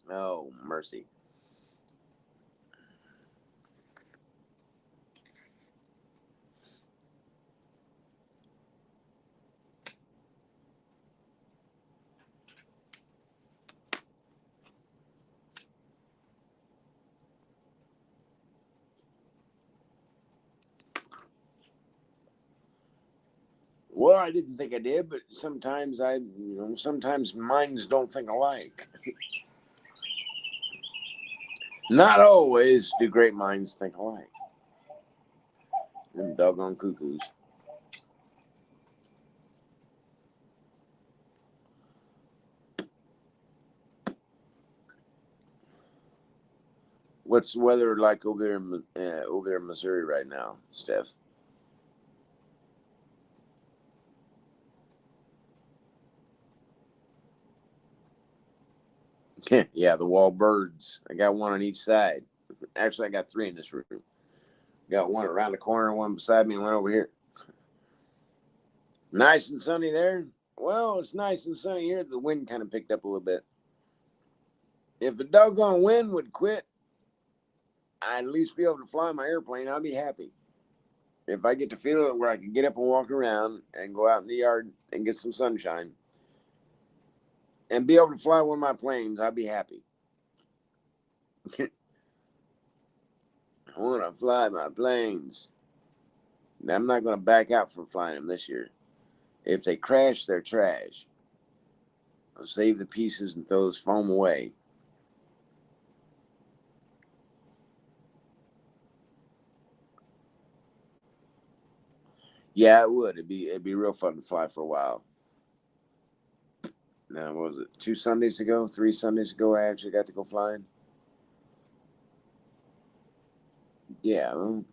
Oh, mercy. Well, I didn't think I did, but sometimes sometimes minds don't think alike. Not always do great minds think alike. Them doggone cuckoos. What's the weather like over there in Missouri right now, Steph? Yeah, the wall birds. I got one on each side. Actually, I got three in this room. Got one around the corner, one beside me, and one over here. Nice and sunny there. Well, it's nice and sunny here. The wind kind of picked up a little bit. If the doggone wind would quit, I'd at least be able to fly my airplane. I'll be happy. If I get to feel it where I can get up and walk around and go out in the yard and get some sunshine and be able to fly one of my planes, I'll be happy. I want to fly my planes. Now, I'm not going to back out from flying them this year. If they crash, they're trash. I'll save the pieces and throw those foam away. Yeah, it would. It'd be real fun to fly for a while. Now, what was it 2 Sundays ago, 3 Sundays ago? I actually got to go flying. Yeah, well,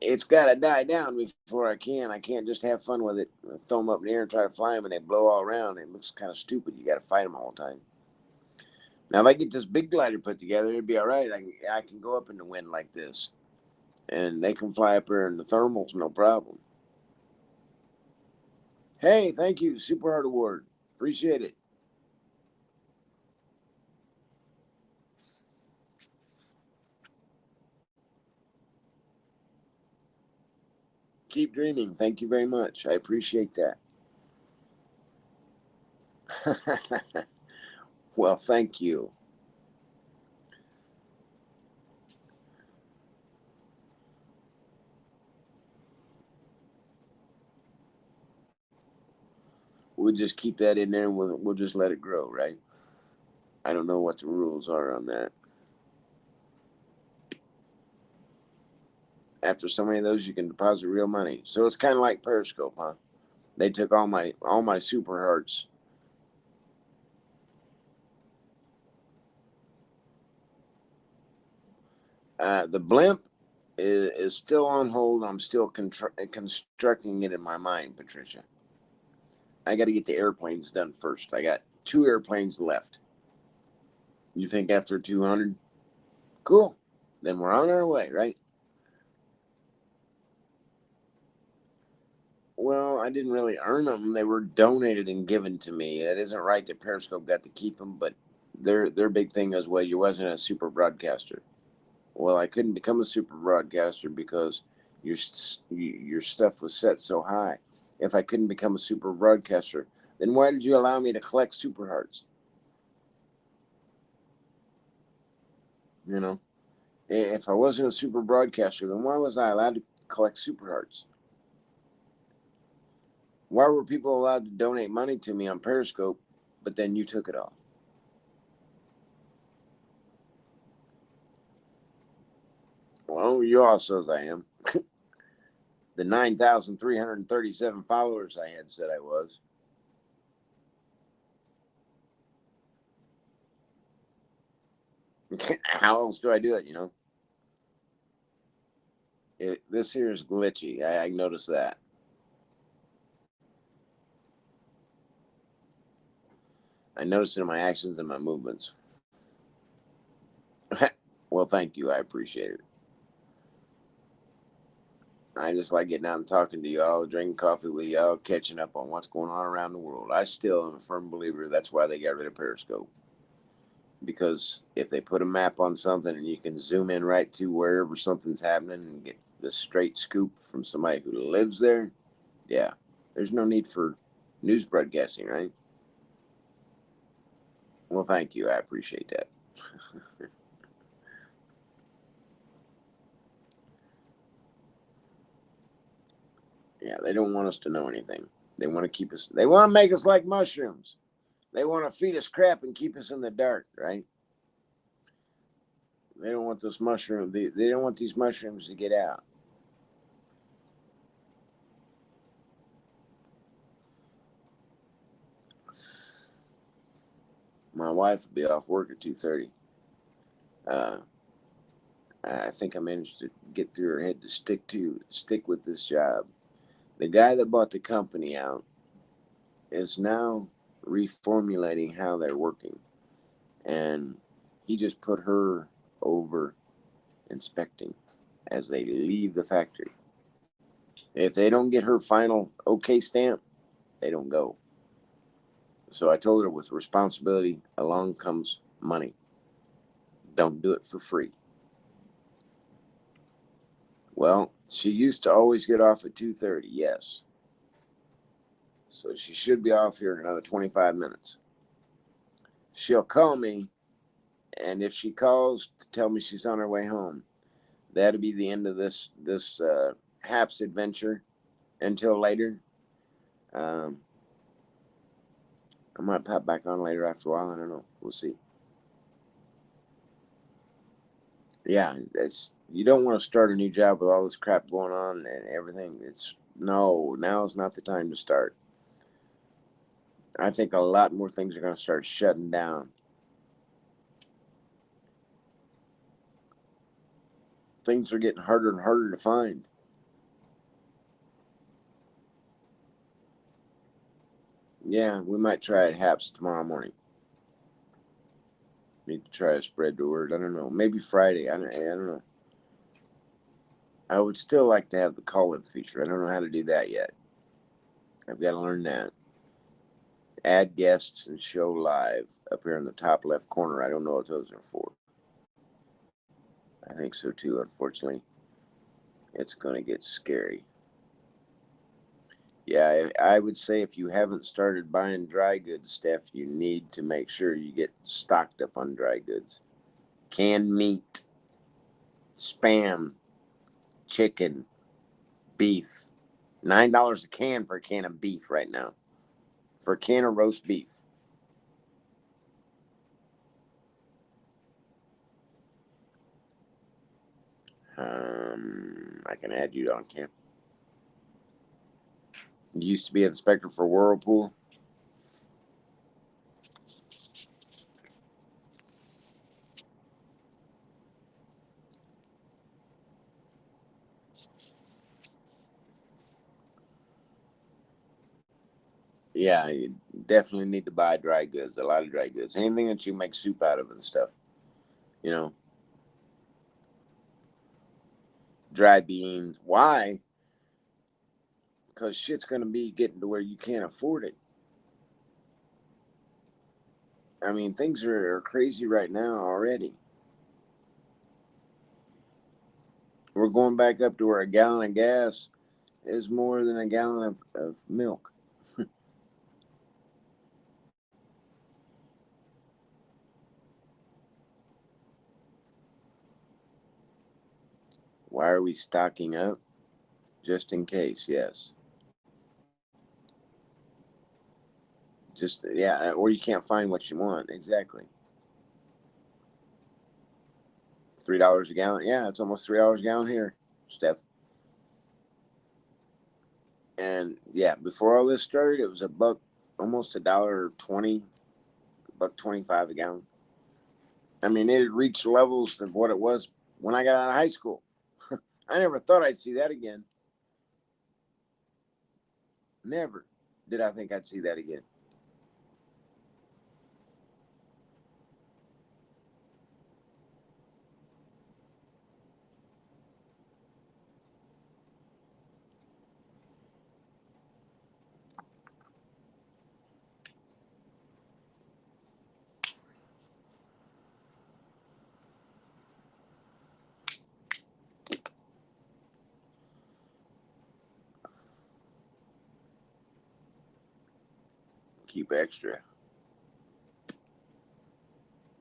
it's got to die down before I can. I can't just have fun with it, throw them up in the air and try to fly them, and they blow all around. It looks kind of stupid. You got to fight them all the time. Now, if I get this big glider put together, it'd be all right. I can go up in the wind like this, and they can fly up here in the thermals, no problem. Hey, thank you, Super Heart Award. Appreciate it. Keep dreaming. Thank you very much. I appreciate that. Well, thank you. We'll just keep that in there and we'll just let it grow, right? I don't know what the rules are on that. After so many of those, you can deposit real money. So it's kind of like Periscope, huh? They took all my super hearts. The blimp is still on hold. I'm still constructing it in my mind, Patricia. I got to get the airplanes done first. I got 2 airplanes left. You think after 200? Cool. Then we're on our way, right? Well, I didn't really earn them. They were donated and given to me. It isn't right that Periscope got to keep them, but their big thing is, well, you wasn't a super broadcaster. Well, I couldn't become a super broadcaster because your stuff was set so high. If I couldn't become a super broadcaster, then why did you allow me to collect super hearts? You know, if I wasn't a super broadcaster, then why was I allowed to collect super hearts? Why were people allowed to donate money to me on Periscope, but then you took it all? Well, you all says I am. The 9,337 followers I had said I was. How else do I do it? This here is glitchy. I noticed that. I noticed it in my actions and my movements. Well, thank you. I appreciate it. I just like getting out and talking to y'all, drinking coffee with y'all, catching up on what's going on around the world. I still am a firm believer that's why they got rid of Periscope. Because if they put a map on something and you can zoom in right to wherever something's happening and get the straight scoop from somebody who lives there, yeah, there's no need for news broadcasting, right? Well, thank you. I appreciate that. Yeah, they don't want us to know anything. They want to keep us, they want to make us like mushrooms. They want to feed us crap and keep us in the dark, right? They don't want this mushroom, they don't want these mushrooms to get out. My wife will be off work at 2:30. Uh, I think I managed to get through her head to stick with this job. The guy that bought the company out is now reformulating how they're working, and he just put her over inspecting as they leave the factory. If they don't get her final okay stamp, they don't go. So I told her with responsibility along comes money. Don't do it for free. Well, she used to always get off at 2:30. Yes. So she should be off here in another 25 minutes. She'll call me, and if she calls to tell me she's on her way home, that'll be the end of this Happs adventure until later. Um, I might pop back on later after a while. I don't know. We'll see. Yeah, it's you don't want to start a new job with all this crap going on and everything. It's no, now is not the time to start. I think a lot more things are going to start shutting down. Things are getting harder and harder to find. Yeah, we might try it Happs tomorrow morning. Need to try to spread the word. I don't know. Maybe Friday. I don't know. I would still like to have the call-in feature. I don't know how to do that yet. I've got to learn that. Add guests and show live up here in the top left corner. I don't know what those are for. I think so too. Unfortunately, it's going to get scary. Yeah, I would say if you haven't started buying dry goods, Steph, you need to make sure you get stocked up on dry goods. Canned meat, spam, chicken, beef. $9 a can for a can of beef right now. For a can of roast beef. I can add you on camp. You used to be an inspector for Whirlpool. Yeah, you definitely need to buy dry goods. A lot of dry goods. Anything that you make soup out of and stuff. You know, dry beans. Why? Because shit's going to be getting to where you can't afford it. I mean, things are crazy right now already. We're going back up to where a gallon of gas is more than a gallon of milk. Why are we stocking up? Just in case, yes. Just, yeah, or you can't find what you want. Exactly. $3 a gallon. Yeah, it's almost $3 a gallon here, Steph. And yeah, before all this started, it was a buck, almost $1.20, $1.25 a gallon. I mean, it had reached levels of what it was when I got out of high school. I never thought I'd see that again. Never did I think I'd see that again. Keep extra.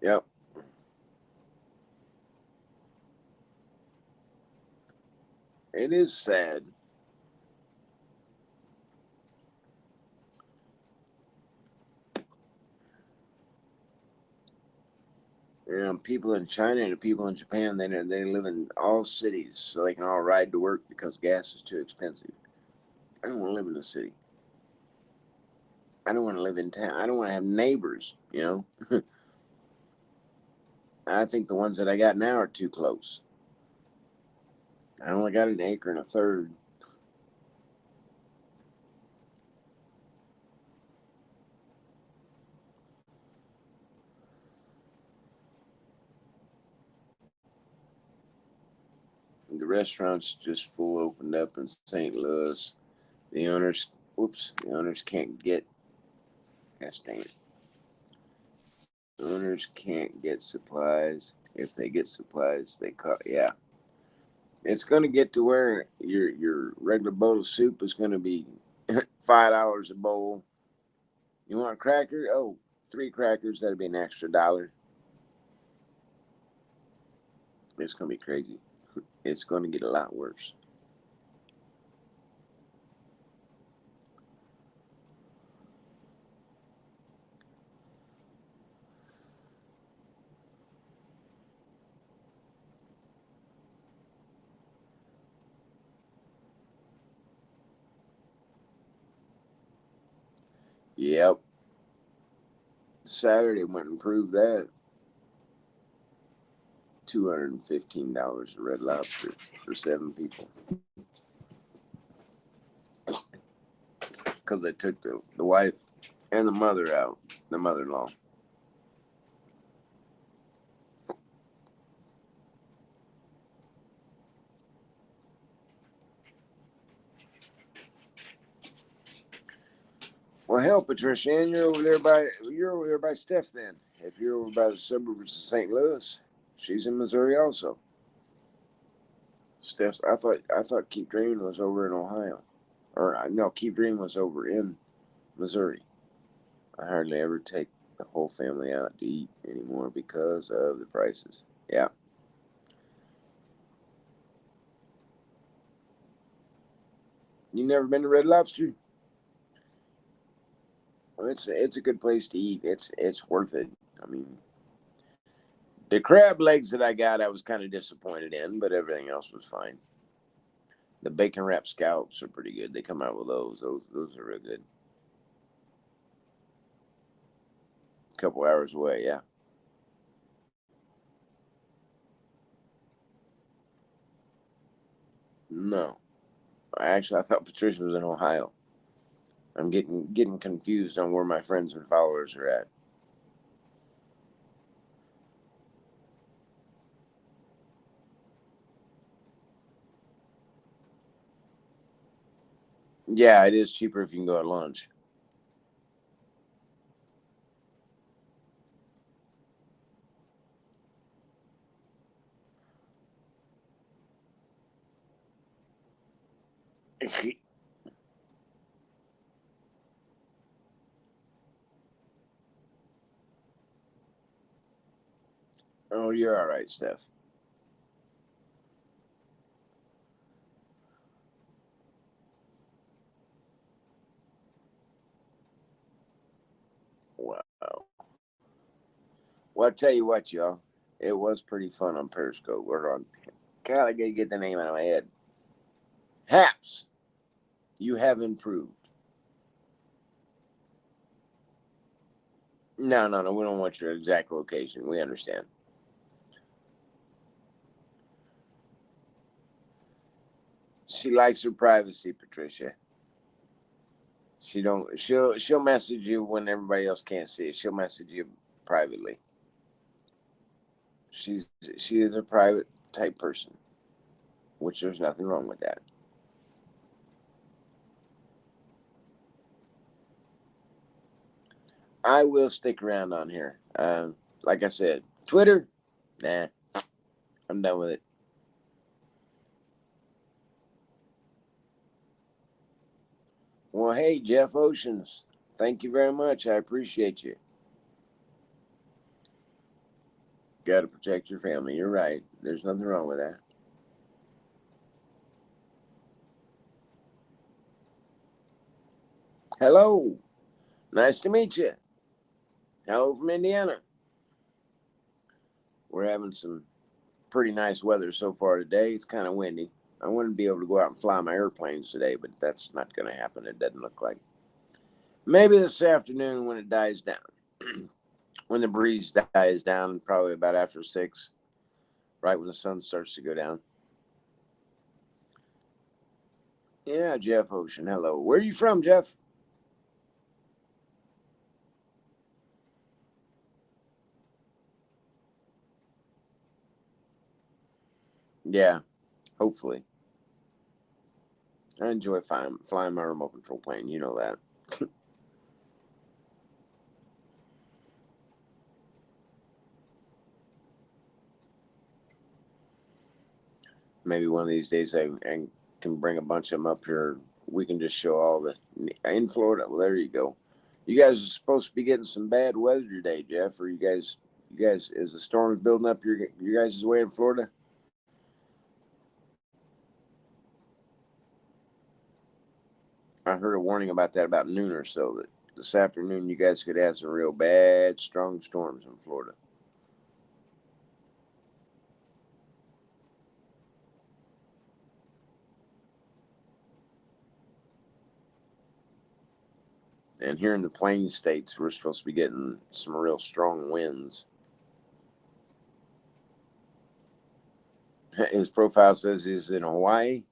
Yep. It is sad. You know, people in China and people in Japan, they live in all cities so they can all ride to work because gas is too expensive. I don't want to live in the city. I don't want to live in town. I don't want to have neighbors, you know. I think the ones that I got now are too close. I only got an acre and a third. The restaurant's just full opened up in St. Louis. The owners, whoops, the owners can't get, gosh dang it. Owners can't get supplies. If they get supplies, they cut. Yeah, it's going to get to where your regular bowl of soup is going to be $5 a bowl. You want a cracker? Oh, three crackers. That'd be an extra dollar. It's going to be crazy. It's going to get a lot worse. Yep. Saturday went and proved that. $215 a Red Lobster for 7 people because they took the wife. and the mother out, the mother-in-law. Well, hell, Patricia, and you're over there by Steph. Then, if you're over by the suburbs of St. Louis, she's in Missouri also. Steph's. I thought Keep Dreaming was over in Ohio, or no, Keep Dreaming was over in Missouri. I hardly ever take the whole family out to eat anymore because of the prices. Yeah, you never been to Red Lobster? Well, it's a good place to eat. It's worth it. I mean, the crab legs that I got, I was kind of disappointed in, but everything else was fine. The bacon wrapped scallops are pretty good. They come out with those. Those are real good. A couple hours away, yeah. No, actually, I thought Patricia was in Ohio. I'm getting confused on where my friends and followers are at. Yeah, it is cheaper if you can go at lunch. Oh, you're all right, Steph. Wow. Well, I tell you what, y'all. It was pretty fun on Periscope. We're on. God, I gotta get the name out of my head. Happs, you have improved. No, no, no. We don't want your exact location. We understand. She likes her privacy, Patricia. She don't. She'll message you when everybody else can't see it. She'll message you privately. She is a private type person, which there's nothing wrong with that. I will stick around on here. Like I said, Twitter, nah, I'm done with it. Well, hey, Jeff Oceans, thank you very much. I appreciate you. Got to protect your family. You're right. There's nothing wrong with that. Hello. Nice to meet you. Hello from Indiana. We're having some pretty nice weather so far today. It's kind of windy. I want to be able to go out and fly my airplanes today, but that's not going to happen. It doesn't look like. Maybe this afternoon when it dies down. When the breeze dies down, probably about after 6, right when the sun starts to go down. Yeah, Jeff Ocean. Hello. Where are you from, Jeff? Yeah, hopefully. I enjoy flying my remote control plane. You know that. Maybe one of these days I can bring a bunch of them up here. We can just show all the in Florida. Well, there you go. You guys are supposed to be getting some bad weather today, Jeff. Or you guys, is the storm building up your guys' way in Florida? I heard a warning about that about noon or so that this afternoon you guys could have some real bad, strong storms in Florida. And here in the Plains states, we're supposed to be getting some real strong winds. His profile says he's in Hawaii.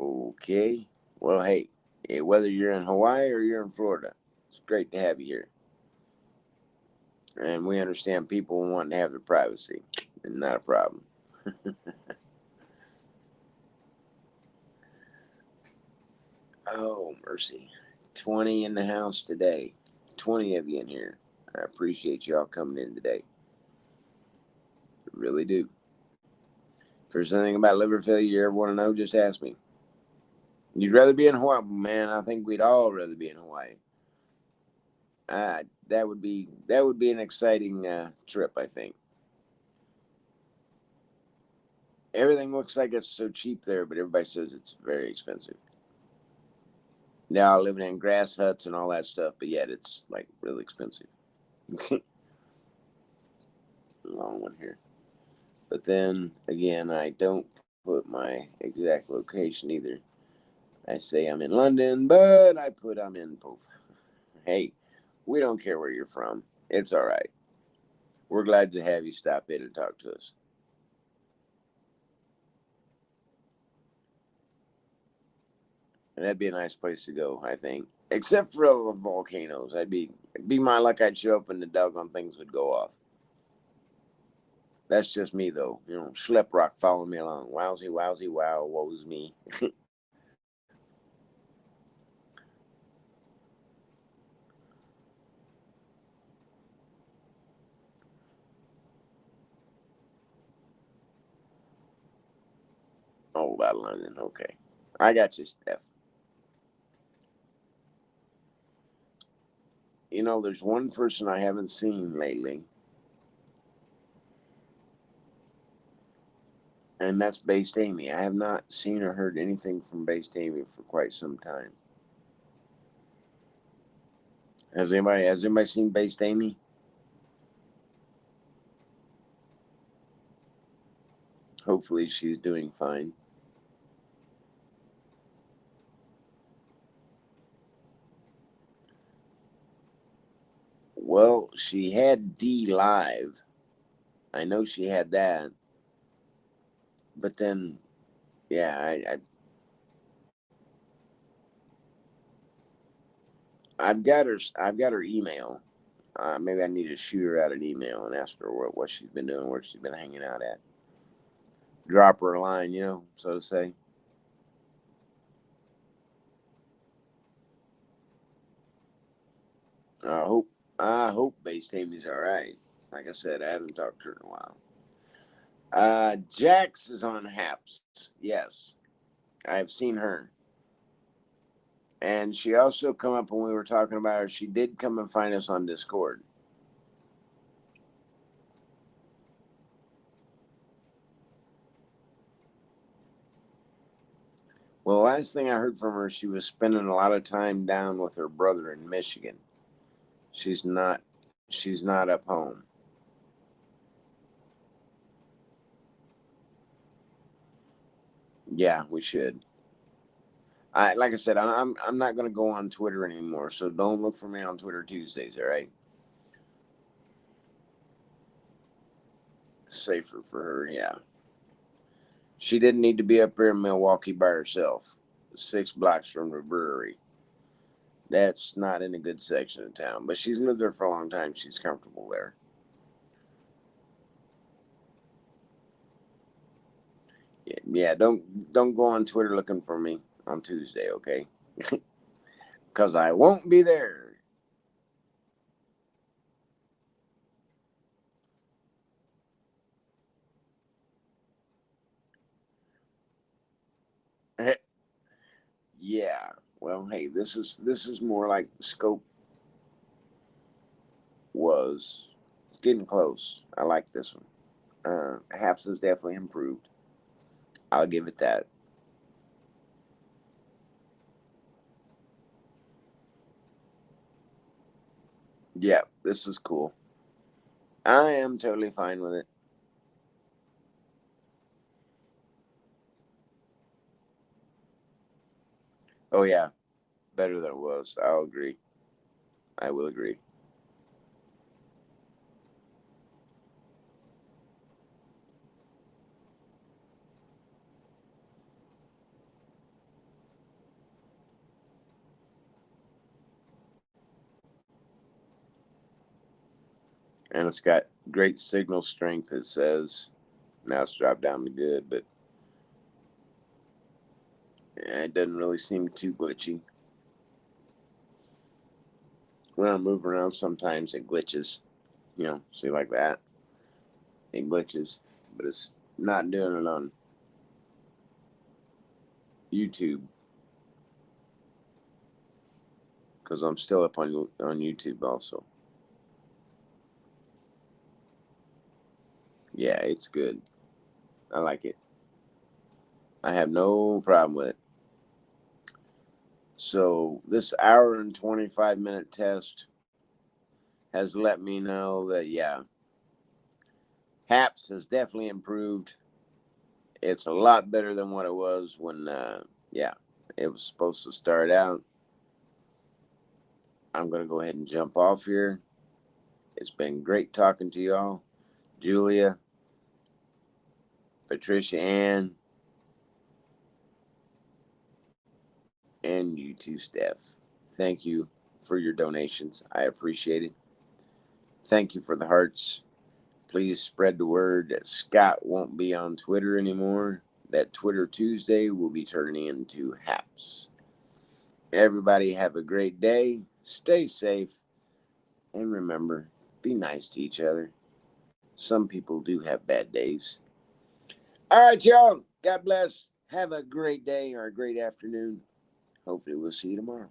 Okay. Well, hey, Whether you're in Hawaii or you're in Florida, it's great to have you here. And we understand people wanting to have their privacy, and not a problem. Oh, mercy. 20 in the house today. 20 of you in here. I appreciate y'all coming in today. I really do. If there's anything about liver failure you ever want to know, just ask me. You'd rather be in Hawaii? Man, I think we'd all rather be in Hawaii. That would be an exciting trip, I think. Everything looks like it's so cheap there, but everybody says it's very expensive. Now living in grass huts and all that stuff, but yet it's like really expensive. Long one here. But then again, I don't put my exact location either. I say I'm in London, but I put I'm in Poof. Hey, we don't care where you're from. It's all right. We're glad to have you stop in and talk to us. And that'd be a nice place to go, I think. Except for the volcanoes. It'd be my luck I'd show up and the doggone things would go off. That's just me though. Schlep rock following me along. Wowsy, wowsy, wow, woe's me. Oh, about London. Okay. I got you, Steph. There's one person I haven't seen lately, and that's Based Amy. I have not seen or heard anything from Based Amy for quite some time. Has anybody seen Based Amy? Hopefully she's doing fine. Well, she had D Live. I know she had that, but then yeah, I've got her email. Maybe I need to shoot her out an email and ask her what she's been doing, where she's been hanging out at. Drop her a line, so to say. I hope I hope Base Tammy's all right. Like I said, I haven't talked to her in a while. Jax is on Happs. Yes, I've seen her, and she also come up when we were talking about her. She did come and find us on Discord. Well, the last thing I heard from her, she was spending a lot of time down with her brother in Michigan. She's not. She's not up home. Yeah, we should. Like I said, I'm not gonna go on Twitter anymore. So don't look for me on Twitter Tuesdays. All right. Safer for her. Yeah. She didn't need to be up here in Milwaukee by herself, 6 blocks from the brewery. That's not in a good section of town, but she's lived there for a long time. She's comfortable there. Yeah, don't go on Twitter looking for me on Tuesday, okay? Because I won't be there. Yeah. Well, hey, this is more like Scope was. It's getting close. I like this one. Haps has definitely improved. I'll give it that. Yeah, this is cool. I am totally fine with it. Oh yeah, better than it was. I'll agree. I will agree. And it's got great signal strength, it says. Now it's dropped down to good, but it doesn't really seem too glitchy. When I move around, sometimes it glitches. See, like that. It glitches, but it's not doing it on YouTube because I'm still up on YouTube also. Yeah, it's good. I like it. I have no problem with it. So this hour and 25-minute test has let me know that yeah, Happs has definitely improved. It's a lot better than what it was when yeah, it was supposed to start out. I'm gonna go ahead and jump off here. It's been great talking to y'all, Julia, Patricia Ann, and you too, Steph. Thank you for your donations. I appreciate it. Thank you for the hearts. Please spread the word that Scott won't be on Twitter anymore. That Twitter Tuesday will be turning into Haps. Everybody have a great day. Stay safe. And remember, be nice to each other. Some people do have bad days. All right, y'all. God bless. Have a great day or a great afternoon. Hopefully, we'll see you tomorrow.